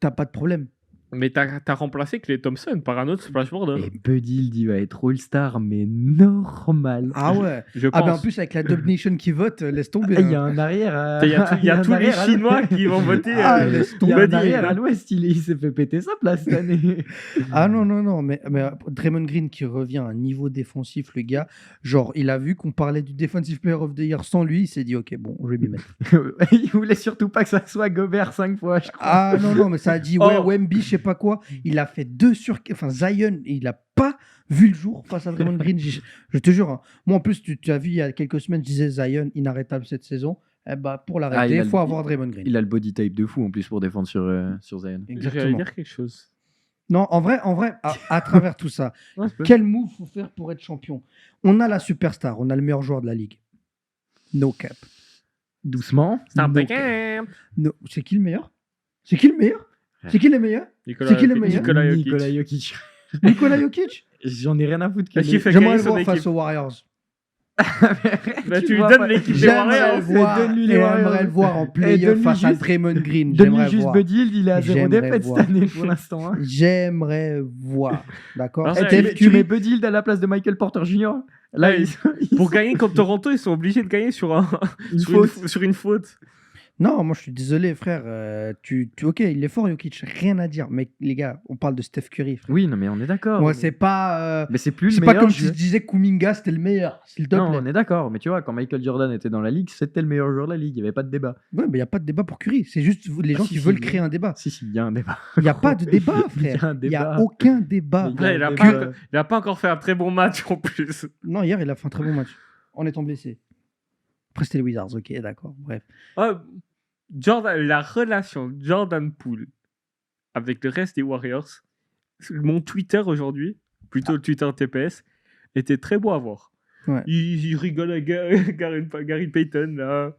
t'as pas de problème. Mais t'as remplacé Klay Thompson par un autre splashboarder. Et Buddy Hield, il va être All-Star, mais normal. Ah ouais. Je Ah, pense. ben en plus, avec la Dub Nation qui vote, laisse tomber. Ah, il y a hein. un arrière. Il y a un tous les arrière à Chinois l'ouest. qui vont voter. Ah, laisse Il y a Buddy un arrière Hield. à l'ouest, il s'est fait péter sa place cette année. Ah non, mais Draymond Green qui revient à un niveau défensif, le gars, genre, il a vu qu'on parlait du Defensive Player of the Year sans lui, il s'est dit, ok, bon, je vais m'y mettre. Il voulait surtout pas que ça soit Gobert 5 fois, je crois. Ah non, mais ça a dit, ouais, Oh. Wemby, je sais pas quoi. Il a fait 2 sur. Enfin, Zion, il a pas vu le jour face à Draymond Green. Je te jure. Hein. Moi, en plus, tu as vu il y a quelques semaines, je disais Zion, inarrêtable cette saison. Eh bah, pour l'arrêter, il a il faut le- avoir Draymond Green. Il a le body type de fou en plus pour défendre sur Zion. J'allais Exactement. dire quelque chose. Non, en vrai, à travers tout ça, Ouais, c'est quel move faut faire pour être champion? On a la superstar, on a le meilleur joueur de la ligue. No cap. Doucement. un No peu cap. C'est qui le meilleur? C'est qui le meilleur? C'est qui le meilleur? C'est qui le meilleur? Nicolas Jokic. Nicolas Jokic. Nicolas Jokic? J'en ai rien à foutre. Est-ce qu'il fait J'aimerais gagner le son voir équipe. face aux Warriors. Bah, tu lui vois donnes pas- l'équipe des J'aimerais le Warriors. voir, donne-lui les Warriors. j'aimerais le voir en playoff donne-lui face à juste- Draymond Green. Donne-lui J'aimerais juste voir. Buddy Hield, il est à 0 J'aimerais défaite voir. cette année pour l'instant. hein. J'aimerais voir. D'accord? Alors, Eh, ça, Steph tu mets Curry, Buddy Hield à la place de Michael Porter Jr. Là, Ouais, ils Pour sont- gagner contre Toronto, ils sont obligés de gagner sur Une sur faute. sur une faute. Non, moi je suis désolé, frère. Ok, il est fort, Jokic, rien à dire. Mais les gars, on parle de Steph Curry. Frère. Oui, non, mais on est d'accord. Moi, mais... c'est pas. mais c'est plus C'est le pas meilleur comme si joueur. je disais que Kuminga c'était le meilleur, s'il te Non, plaît. on est d'accord. Mais tu vois, quand Michael Jordan était dans la ligue, c'était le meilleur joueur de la ligue. Il n'y avait pas de débat. Ouais, mais il n'y a pas de débat pour Curry. C'est juste les gens si, qui si, veulent il y a- créer un débat. Si, si, il y a un débat. Il n'y a pas de débat, Il y a frère. un Il n'y a débat. aucun débat. Il y a Ouais, un il a débat. il a pas encore fait un très bon match en plus. Non, hier, il a fait un très bon match. En étant blessé. Après, c'était les Wizards, ok, d'accord. Bref. La relation Jordan Poole avec le reste des Warriors, mon Twitter aujourd'hui, plutôt le Twitter TPS, était très beau à voir. Ouais. Il rigole à Gary Payton, là.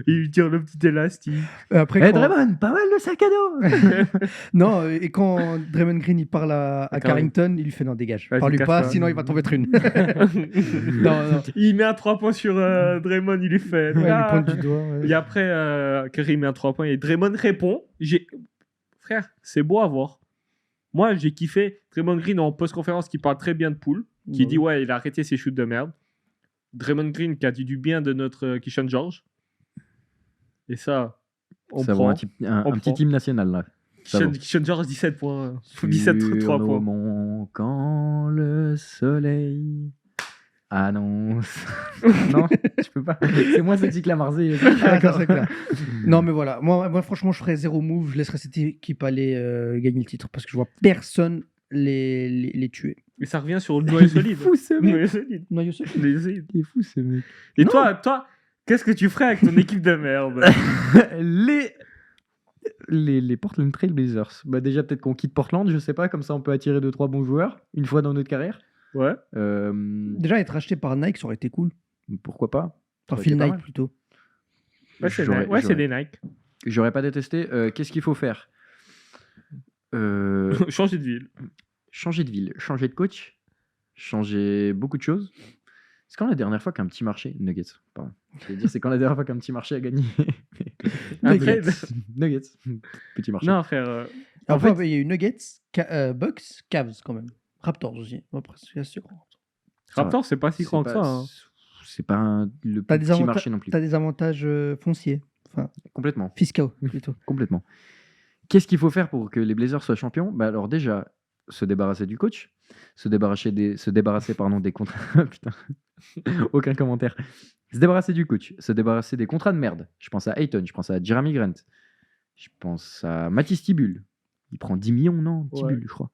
Il lui tire le petit élastique. Après, Eh, quand- Draymond, pas mal le sac à dos. Non, et quand Draymond Green il parle à Carrington, il lui fait non, dégage. Vas-y, Parle-lui pas, casse-toi. sinon il va t'en mettre une. non, non. Il met un 3 points sur Draymond, il lui fait. Ouais, il lui Ah. pointe du doigt. ouais. Et après, Curry met un 3 points et Draymond répond. Frère, c'est beau à voir. Moi, j'ai kiffé Draymond Green en post-conférence qui parle très bien de Poole, qui dit ouais, il a arrêté ses shoots de merde. Draymond Green qui a dit du bien de notre Keyshawn George. Et ça, on Ça vaut prend. un On petit prend. hymne national là. Ça vaut. Keyshawn George, 17 points. 17 Sur 3 nos points. monts, quand le soleil annonce. Non, je peux pas. C'est moi, c'est que la Marseillaise. Ah, ça, c'est clair. Non, mais voilà. Moi, franchement, je ferais zéro move. Je laisserais cette équipe aller gagner le titre parce que je vois personne les tuer. Et ça revient sur le noyau Il est solide. fou ce mec. Noyau solide. Noyau seul. Noyau solide. Il est fou ce mec. Et Non. toi, qu'est-ce que tu ferais avec ton équipe de merde? Les Portland Trail Blazers. Bah déjà peut-être qu'on quitte Portland, je sais pas, comme ça on peut attirer 2-3 bons joueurs une fois dans notre carrière. Ouais. Déjà, être acheté par Nike, ça aurait été cool. Pourquoi pas. Par aurait Phil été pas Knight mal. plutôt. Ouais, c'est J'aurais- ouais, c'est j'aurais- des Nike. J'aurais pas détesté. Qu'est-ce qu'il faut faire Changer de ville. Changer de ville, changer de coach, changer beaucoup de choses. C'est quand la dernière fois qu'un petit marché, Nuggets, pardon, je vais dire, c'est quand la dernière fois qu'un petit marché a gagné. Un Nuggets, trade. Nuggets, petit marché. Non, frère. En Après, fait- il y a eu Nuggets, Bucks, Cavs quand même. Raptors aussi. Après, c'est assez grand. Raptor, c'est pas si C'est grand que pas- ça. Hein. C'est pas le T'as des, petit marché non plus. t'as des avantages fonciers, enfin Complètement, fiscaux plutôt. complètement. Qu'est-ce qu'il faut faire pour que les Blazers soient champions? Bah alors déjà, se débarrasser du coach, se débarrasser des contrats. Putain, aucun commentaire. Se débarrasser du coach, se débarrasser des contrats de merde. Je pense à Ayton, je pense à Jeremy Grant, je pense à Matisse Thybulle. Il prend 10 millions, non? Thybulle, je crois.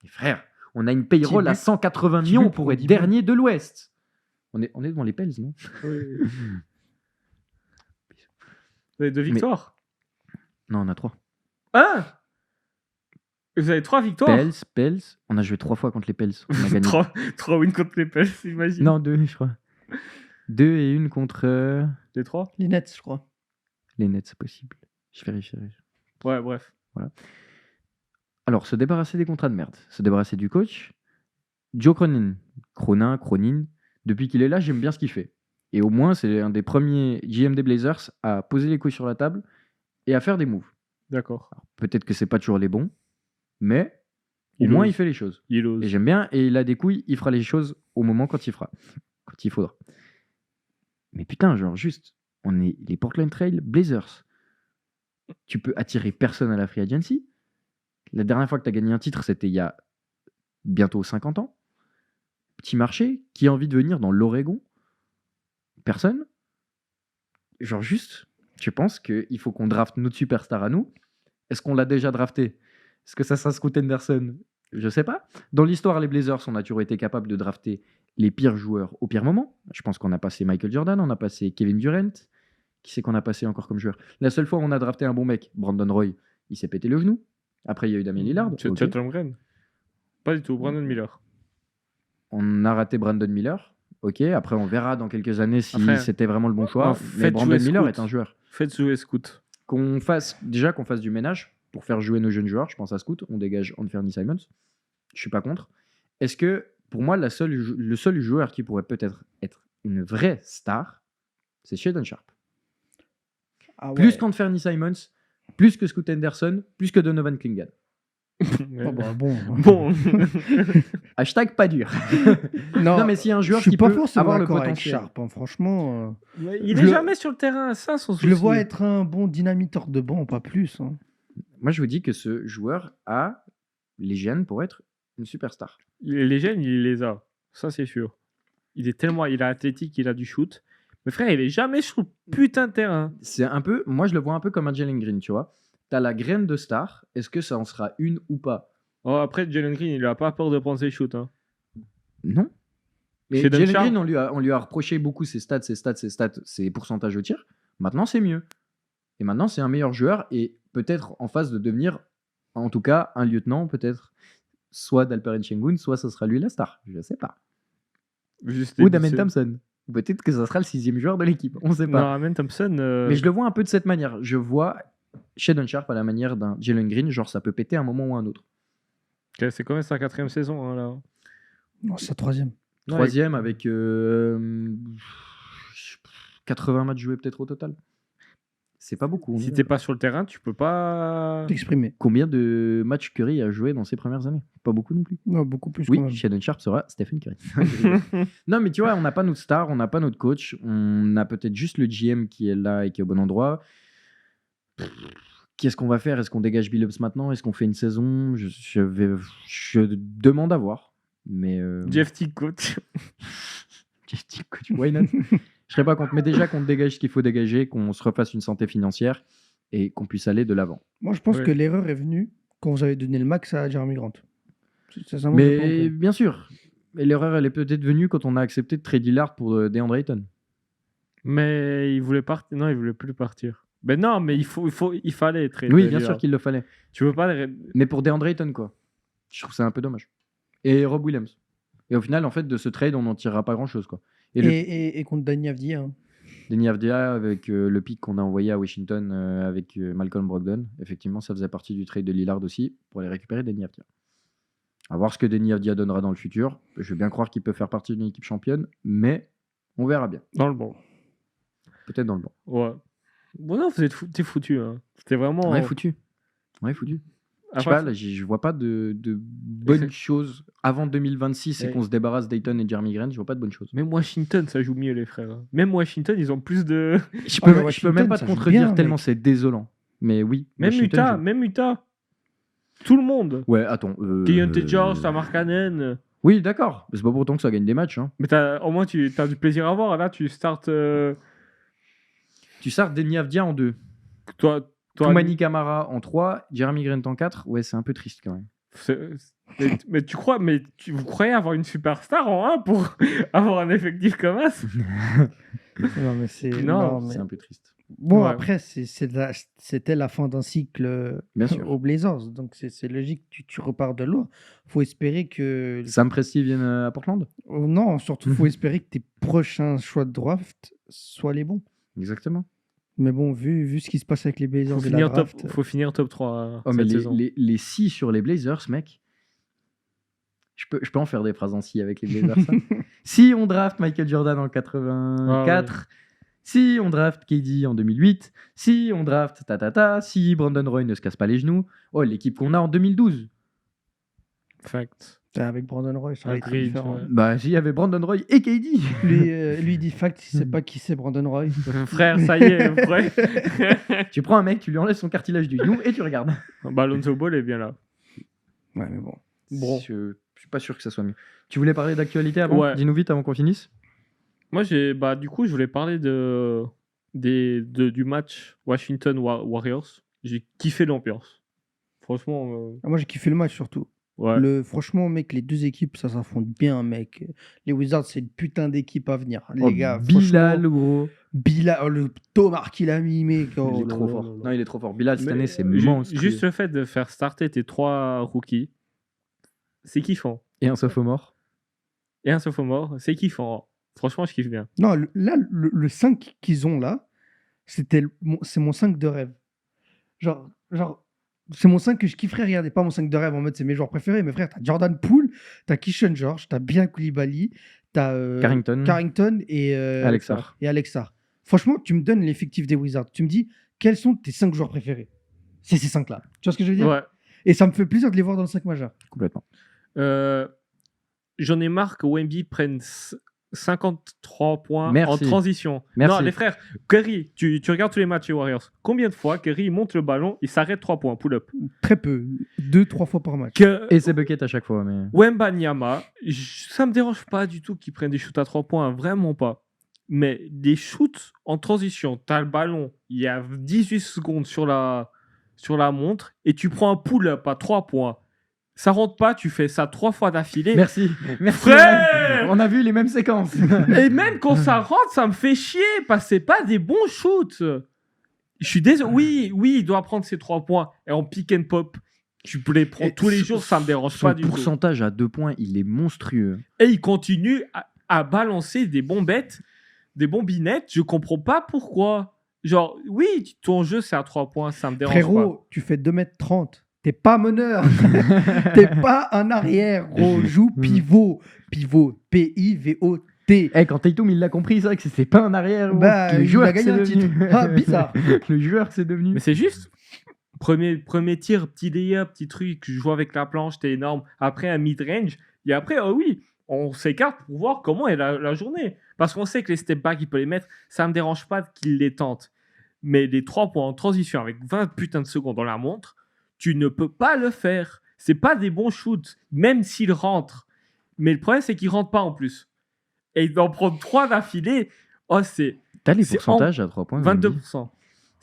Et frère, on a une payroll à Thybulle 180 Thybulle millions pour prend être 10 millions. dernier de l'Ouest. On est devant les Pels, non? Vous avez 2 victoires. Non, on a 3. Ah, vous avez 3 victoires. Pels, on a joué 3 fois contre les Pels. On a gagné. 3 wins contre les Pels, imagine. Non, 2, je crois. 2 et 1 contre Les 3. Les Nets, je crois. les Nets, c'est possible. Je vérifie. Ouais, bref. Alors, se débarrasser des contrats de merde, se débarrasser du coach. Joe Cronin, depuis qu'il est là, j'aime bien ce qu'il fait. Et au moins, c'est un des premiers GM des Blazers à poser les couilles sur la table et à faire des moves. D'accord. Alors, peut-être que c'est pas toujours les bons, mais au Il moins ose. il fait les choses. Il ose. Et j'aime bien, et il a des couilles, il fera les choses au moment quand il faudra. Mais putain, genre juste, on est les Portland Trail Blazers. Tu peux attirer personne à la free agency. La dernière fois que tu as gagné un titre, c'était il y a bientôt 50 ans. Petit marché, qui a envie de venir dans l'Oregon? Personne. Genre juste, je pense qu'il faut qu'on drafte notre superstar à nous. Est-ce qu'on l'a déjà drafté? Est-ce que ça sera Scoot Henderson? Je sais pas. Dans l'histoire, les Blazers, on a toujours été capable de drafter les pires joueurs au pire moment. Je pense qu'on a passé Michael Jordan, on a passé Kevin Durant. Qui c'est qu'on a passé encore comme joueur? La seule fois où on a drafté un bon mec, Brandon Roy, il s'est pété le genou. Après, il y a eu Damien Lillard. ok. Chet Holmgren. Pas du tout, Brandon Miller. On a raté Brandon Miller. Ok, après, on verra dans quelques années si Après, c'était vraiment le bon choix. en Mais fait, Brandon jouer Miller Scoot. est un joueur. Faites jouer Scoot. Qu'on fasse du ménage pour faire jouer nos jeunes joueurs. Je pense à Scoot. On dégage Anthony Simons. Je suis pas contre. Est-ce que, pour moi, le seul joueur qui pourrait peut-être être une vraie star, c'est Shaedon Sharpe. Ah Plus ouais. qu'Anthony Simons, plus que Scoot Henderson, plus que Donovan Klingan. Oh, bah, bon. Bon. Hashtag pas dur. Non, mais s'il y a un joueur je suis qui pas peut forcément avoir le d'accord avec potentiel. Sharp, hein, franchement. Il Je est le- jamais sur le terrain, ça son souci. Je le vois être un bon dynamiteur de banc, pas plus. Hein. Moi, je vous dis que ce joueur a les gènes pour être une superstar. Les gènes, il les a. Ça, c'est sûr. Il est athlétique, il a du shoot. Mais frère, il est jamais sur le putain de terrain. C'est un peu, moi, je le vois un peu comme un Jalen Green, tu vois. T'as la graine de star. Est-ce que ça en sera une ou pas? Oh, après, Jalen Green, il a pas peur de prendre ses shoots. Hein. Non. Mais Shaedon Jalen Sharpe- Green, on lui a reproché beaucoup ses stats, ses pourcentages au tir. Maintenant, c'est mieux. Et maintenant, c'est un meilleur joueur et peut-être en phase de devenir, en tout cas, un lieutenant, peut-être, soit d'Alperen Sengun, soit ça sera lui la star. Je sais pas. Juste Ou des Damien buts, Thompson. Peut-être que ça sera le 6e joueur de l'équipe. On sait Non, pas. Damien Thompson. Mais je le vois un peu de cette manière. Je vois Shaedon Sharpe à la manière d'un Jalen Green, genre ça peut péter à un moment ou à un autre. C'est quand même sa 4e saison. Hein, là. Non, c'est sa 3e. Ouais, 3e avec 80 matchs joués peut-être au total. C'est pas beaucoup. Si hein. t'es pas sur le terrain, tu peux pas. T'exprimer. Combien de matchs Curry a joué dans ses premières années? Pas beaucoup non plus. Non, beaucoup plus quand Oui, même. Shaedon Sharpe sera Stephen Curry. Non, mais tu vois, on n'a pas notre star, on n'a pas notre coach, on a peut-être juste le GM qui est là et qui est au bon endroit. Qu'est-ce qu'on va faire? Est-ce qu'on dégage Billups maintenant? Est-ce qu'on fait une saison? Je demande à voir. Mais Jeff Teague, coach. Jeff Teague, coach, why not? Je serais pas contre, mais déjà qu'on dégage ce qu'il faut dégager, qu'on se refasse une santé financière et qu'on puisse aller de l'avant. Moi, je pense Ouais. que l'erreur est venue quand vous avez donné le max à Jeremy Grant. C'est ça, moi, j'ai pas Mais compris. bien sûr, mais l'erreur elle est peut-être venue quand on a accepté de trade Lillard pour DeAndre Ayton. Mais il voulait partir. Non, il voulait plus partir. Ben non, mais il fallait trader. Oui, bien sûr qu'il le fallait. Tu veux pas. Mais pour DeAndre Ayton, quoi. Je trouve ça un peu dommage. Et Rob Williams. Et au final, en fait, de ce trade, on n'en tirera pas grand-chose, quoi. Et, Et contre Danny Avdiya. Hein. Denny Avdia, avec le pick qu'on a envoyé à Washington avec Malcolm Brogdon, effectivement, ça faisait partie du trade de Lillard aussi, pour aller récupérer Denny Avdia. À voir ce que Denny Avdia donnera dans le futur. Je veux bien croire qu'il peut faire partie d'une équipe championne, mais on verra bien. Dans le bon. Peut-être dans le bon. Ouais. Bon, non, t'es foutu. Hein. C'était vraiment. Ouais, foutu. Ouais, foutu. Je sais Après, pas, là, je vois pas de bonnes choses avant 2026 et Ouais. qu'on se débarrasse d'Ayton et Jeremy Grant. Je vois pas de bonnes choses. Même Washington, ça joue mieux, les frères. Même Washington, ils ont plus de. Je Ah, mais peux Washington, même pas te ça joue contredire bien, tellement mec. c'est désolant. Mais oui. Même Washington joue. Même Utah. Tout le monde. Ouais, attends. Keontae George, t'as Mark Cannon. Oui, d'accord. Mais c'est pas pour autant que ça gagne des matchs. Hein. Mais au moins, tu as du plaisir à voir. Là, tu startes. Tu sors Denny Avdia en 2. Toi, Toumani Camara en 3. Jeremy Grant en 4. Ouais, c'est un peu triste quand même. vous croyez avoir une superstar en 1 pour avoir un effectif comme ça? Non, mais c'est. Non, mais- C'est un peu triste. Bon, Ouais. après, c'était la fin d'un cycle Bien sûr. aux Blazers. Donc, c'est logique, tu repars de loin. Faut espérer que. Sam Presti vienne à Portland? Oh, non, surtout, faut espérer que tes prochains choix de draft soient les bons. Exactement. Mais bon, vu ce qui se passe avec les Blazers Faut et la finir, draft, faut finir top 3 Oh, mais cette saison. les 6 sur les Blazers, mec. Je peux en faire des phrases en si avec les Blazers. ça. Si on draft Michael Jordan en 84, si on draft KD en 2008, si on draft si Brandon Roy ne se casse pas les genoux. Oh, l'équipe qu'on a en 2012. Fact. avec Brandon Roy, ça aurait été Agreed, différent. ouais. Bah, il y avait Brandon Roy et KD. Lui dit fact, il sait pas qui c'est Brandon Roy. Frère, ça y est, frère. Tu prends un mec, tu lui enlèves son cartilage du genou et tu regardes. Bah, Lonzo Ball est bien là. Ouais, mais bon. Bon. Je suis pas sûr que ça soit mieux. Tu voulais parler d'actualité avant? Ouais. Dis-nous vite avant qu'on finisse. Moi, du coup, je voulais parler du match Washington Warriors. J'ai kiffé l'ambiance. Franchement, Ah, moi, j'ai kiffé le match surtout. ouais. Franchement, mec, les deux équipes, ça s'affronte bien, mec. Les Wizards, c'est une putain d'équipe à venir. Les Oh, gars, Bilal, franchement, gros. Bilal, le Tomar qu'il a mis, mec. Oh Il est là trop là fort. là là. Non, il est trop fort. Bilal, cette Mais, année, c'est ju- monstrueux. Juste le fait de faire starter tes 3 rookies, c'est kiffant. Et un sophomore. Et un sophomore, c'est kiffant. Franchement, je kiffe bien. Non, là, le 5 qu'ils ont là, c'est mon 5 de rêve. Genre, c'est mon 5 que je kifferais regarder. Pas mon 5 de rêve en mode c'est mes joueurs préférés. Mais frère, t'as Jordan Poole, t'as Keyshawn George, t'as Bilal Koulibaly, t'as Carrington et Alexar. Alexar. Franchement, tu me donnes l'effectif des Wizards. Tu me dis quels sont tes 5 joueurs préférés. C'est ces 5 là. Tu vois ce que je veux dire? Ouais. Et ça me fait plaisir de les voir dans le 5 majeur. Complètement. J'en ai marre que Wemby prenne 53 points Merci. en transition. Merci. Non, les frères, Curry, tu regardes tous les matchs des Warriors. Combien de fois Curry il monte le ballon, il s'arrête 3 points, pull-up. Très peu. 2-3 fois par match. Et c'est bucket à chaque fois. Mais... Wembanyama, ça me dérange pas du tout qu'il prenne des shoots à 3 points, vraiment pas. Mais des shoots en transition, t'as le ballon, il y a 18 secondes sur la montre, et tu prends un pull-up à 3 points. Ça rentre pas, tu fais ça 3 fois d'affilée. Merci. Frère On a vu les mêmes séquences. Et même quand ça rentre, ça me fait chier, parce que c'est pas des bons shoots. Je suis désolé. Oui, il doit prendre ses 3 points. Et en pick and pop, tu peux les prendre tous les jours, ça me dérange pas du Son tout. pourcentage à 2 points, il est monstrueux. Et il continue à balancer des bombettes, des bombinettes. Je comprends pas pourquoi. Genre, oui, ton jeu c'est à 3 points, ça me dérange Frérot, tu fais 2m30. T'es pas meneur. T'es pas un arrière, gros. Joue pivot. Pivot. P-I-V-O-T. Quand Tatum il l'a compris, c'est vrai que c'était pas un arrière. Bah, le il joueur a gagné que un c'est titre. devenu. Ah, bizarre. Le joueur que c'est devenu. pas. Mais c'est juste. Premier tir, petit layup, petit truc, je joue avec la planche, c'était énorme. Après, un mid-range. Et après, oh oui, on s'écarte pour voir comment est la journée. Parce qu'on sait que les step back, il peut les mettre. Ça me dérange pas qu'il les tente. Mais les 3 points en transition avec 20 putains de secondes dans la montre, tu ne peux pas le faire. C'est pas des bons shoots, même s'ils rentrent. Mais le problème, c'est qu'ils rentrent pas en plus. Et d'en prendre 3 d'affilée, c'est T'as les c'est pourcentages à 3 points. Wemby. 22%.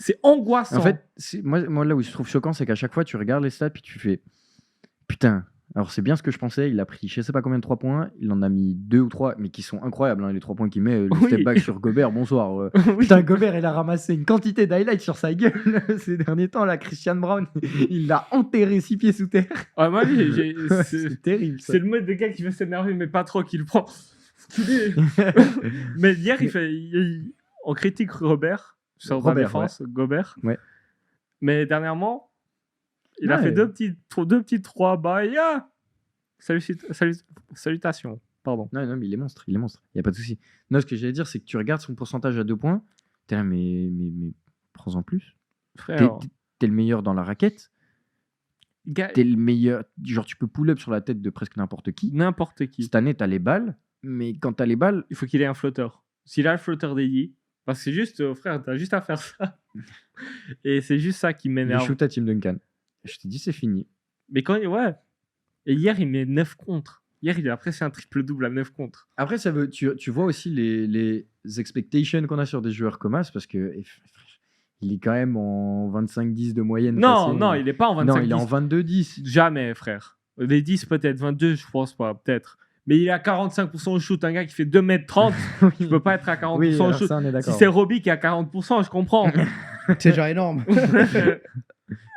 C'est angoissant. En fait, moi là où je trouve choquant, c'est qu'à chaque fois tu regardes les stats puis tu fais putain. Alors c'est bien ce que je pensais. Il a pris je sais pas combien de 3 points. Il en a mis 2 ou 3, mais qui sont incroyables. Hein, les 3 points qu'il met. Le Oui. step back sur Gobert, bonsoir. Oui. Putain, Gobert, il a ramassé une quantité d'highlights sur sa gueule ces derniers temps. Là, Christian Brown, il l'a enterré 6 pieds sous terre. Ouais, moi, c'est C'est terrible. Ça. c'est le mode de gars qui veut s'énerver, mais pas trop, qui le prend. Mais hier, on critique Robert sur la Robert, défense, Gobert. Ouais. Mais dernièrement, il a Ouais. fait deux petits 3 bas. Salutations. Pardon. Non, mais il est monstre. Il y a pas de souci. Non, ce que j'allais dire, c'est que tu regardes son pourcentage à 2 points. T'es là, mais prends-en plus. Frère, T'es le meilleur dans la raquette. gars, T'es le meilleur. Genre, tu peux pull-up sur la tête de presque n'importe qui. n'importe qui. Cette année, t'as les balles. Mais quand t'as les balles, Il faut qu'il ait un flotteur. S'il a le flotteur dédié, parce que c'est juste, frère, t'as juste à faire ça. Et c'est juste ça qui il m'énerve. shoot à Tim Duncan. Je te dis, c'est fini. Mais quand ouais. Et hier, il met 9 contre. Hier, il a presque un triple-double à 9 contre. Après, tu vois aussi les expectations qu'on a sur des joueurs comme As, parce que il est quand même en 25-10 de moyenne. Non, facile. non, il est pas en 25-10. Non, il est en 22-10. Jamais, frère. Les 10 peut-être, 22, je pense pas, peut-être. Mais il est à 45% au shoot. Un gars qui fait 2m30, je peux pas être à 40% Oui, au alors shoot. ça, on est Si d'accord. c'est Roby qui est à 40%, je comprends. C'est déjà énorme.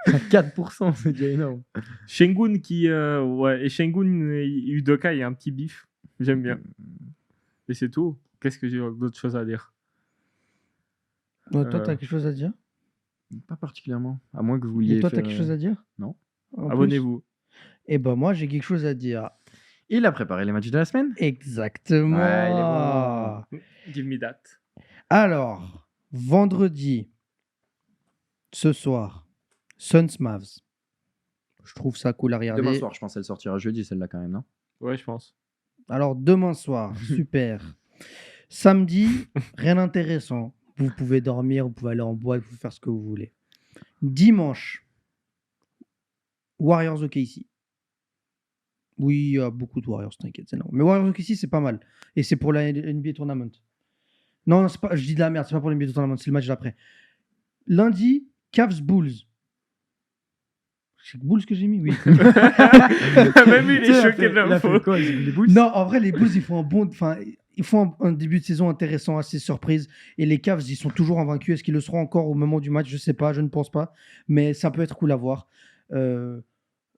4%, c'est déjà énorme. Şengün et Şengün et Udoka, il y a un petit bif. J'aime bien. Et c'est tout. Qu'est-ce que j'ai d'autres choses à dire? Toi, t'as quelque chose à dire? Pas particulièrement. À moins que vous vouliez. Et toi, t'as faire, quelque chose à dire? non. En plus Abonnez-vous. Eh ben, moi, j'ai quelque chose à dire. Il a préparé les matchs de la semaine. Exactement. Ouais, il est bon. Give me that. Alors, vendredi, ce soir, Suns Mavs. Je trouve ça cool à regarder. Demain soir, je pense qu'elle sortira jeudi, celle-là, quand même, non? Ouais, je pense. Alors, demain soir, super. Samedi, rien d'intéressant. Vous pouvez dormir, vous pouvez aller en boîte, vous pouvez faire ce que vous voulez. Dimanche, Warriors OKC. Oui, il y a beaucoup de Warriors, t'inquiète, c'est énorme. Mais Warriors OKC, c'est pas mal. Et c'est pour la NBA Tournament. Non, c'est pas, je dis de la merde, c'est pas pour la NBA Tournament, c'est le match d'après. Lundi, Cavs Bulls. C'est Bulls que j'ai mis, oui. Même lui, il est choqué de Il a l'info. fait quoi? Il a mis les Bulls? Non, en vrai, les Bulls, ils font un bon. Enfin, ils font un début de saison intéressant, assez surprise. Et les Cavs, ils sont toujours invaincus. Est-ce qu'ils le seront encore au moment du match? Je sais pas, je ne pense pas. Mais ça peut être cool à voir.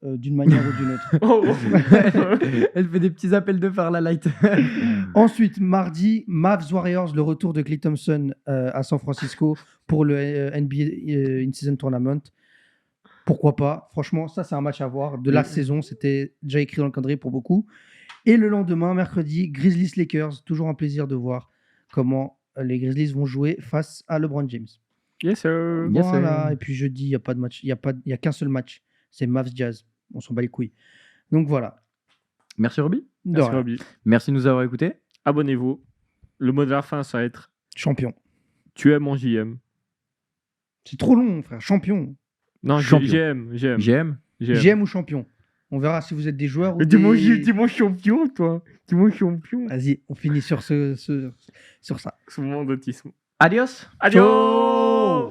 D'une manière ou d'une autre. Oh. Elle fait des petits appels de phare, la light. Ensuite, mardi, Mavs Warriors, le retour de Klay Thompson à San Francisco pour le NBA In-Season Tournament. Pourquoi pas? Franchement, ça, c'est un match à voir. De la saison, c'était déjà écrit dans le calendrier pour beaucoup. Et le lendemain, mercredi, Grizzlies Lakers. Toujours un plaisir de voir comment les Grizzlies vont jouer face à LeBron James. Yes, sir. Yes, Voilà. sir. Et puis jeudi, il n'y a pas de match. Il y a qu'un seul match. C'est Mavs Jazz. On s'en bat les couilles. Donc voilà. Merci, Roby. De Merci, rien. Roby. Merci de nous avoir écoutés. Abonnez-vous. Le mot de la fin, ça va être Champion. tu es mon JM. C'est trop long, frère. Champion. Non, Champion. j'aime. J'aime. GM ou champion. On verra si vous êtes des joueurs ou Dis mon des... champion, toi. Dis mon champion. Vas-y, on finit sur ça. Ce monde d'autisme. Adios. Adios.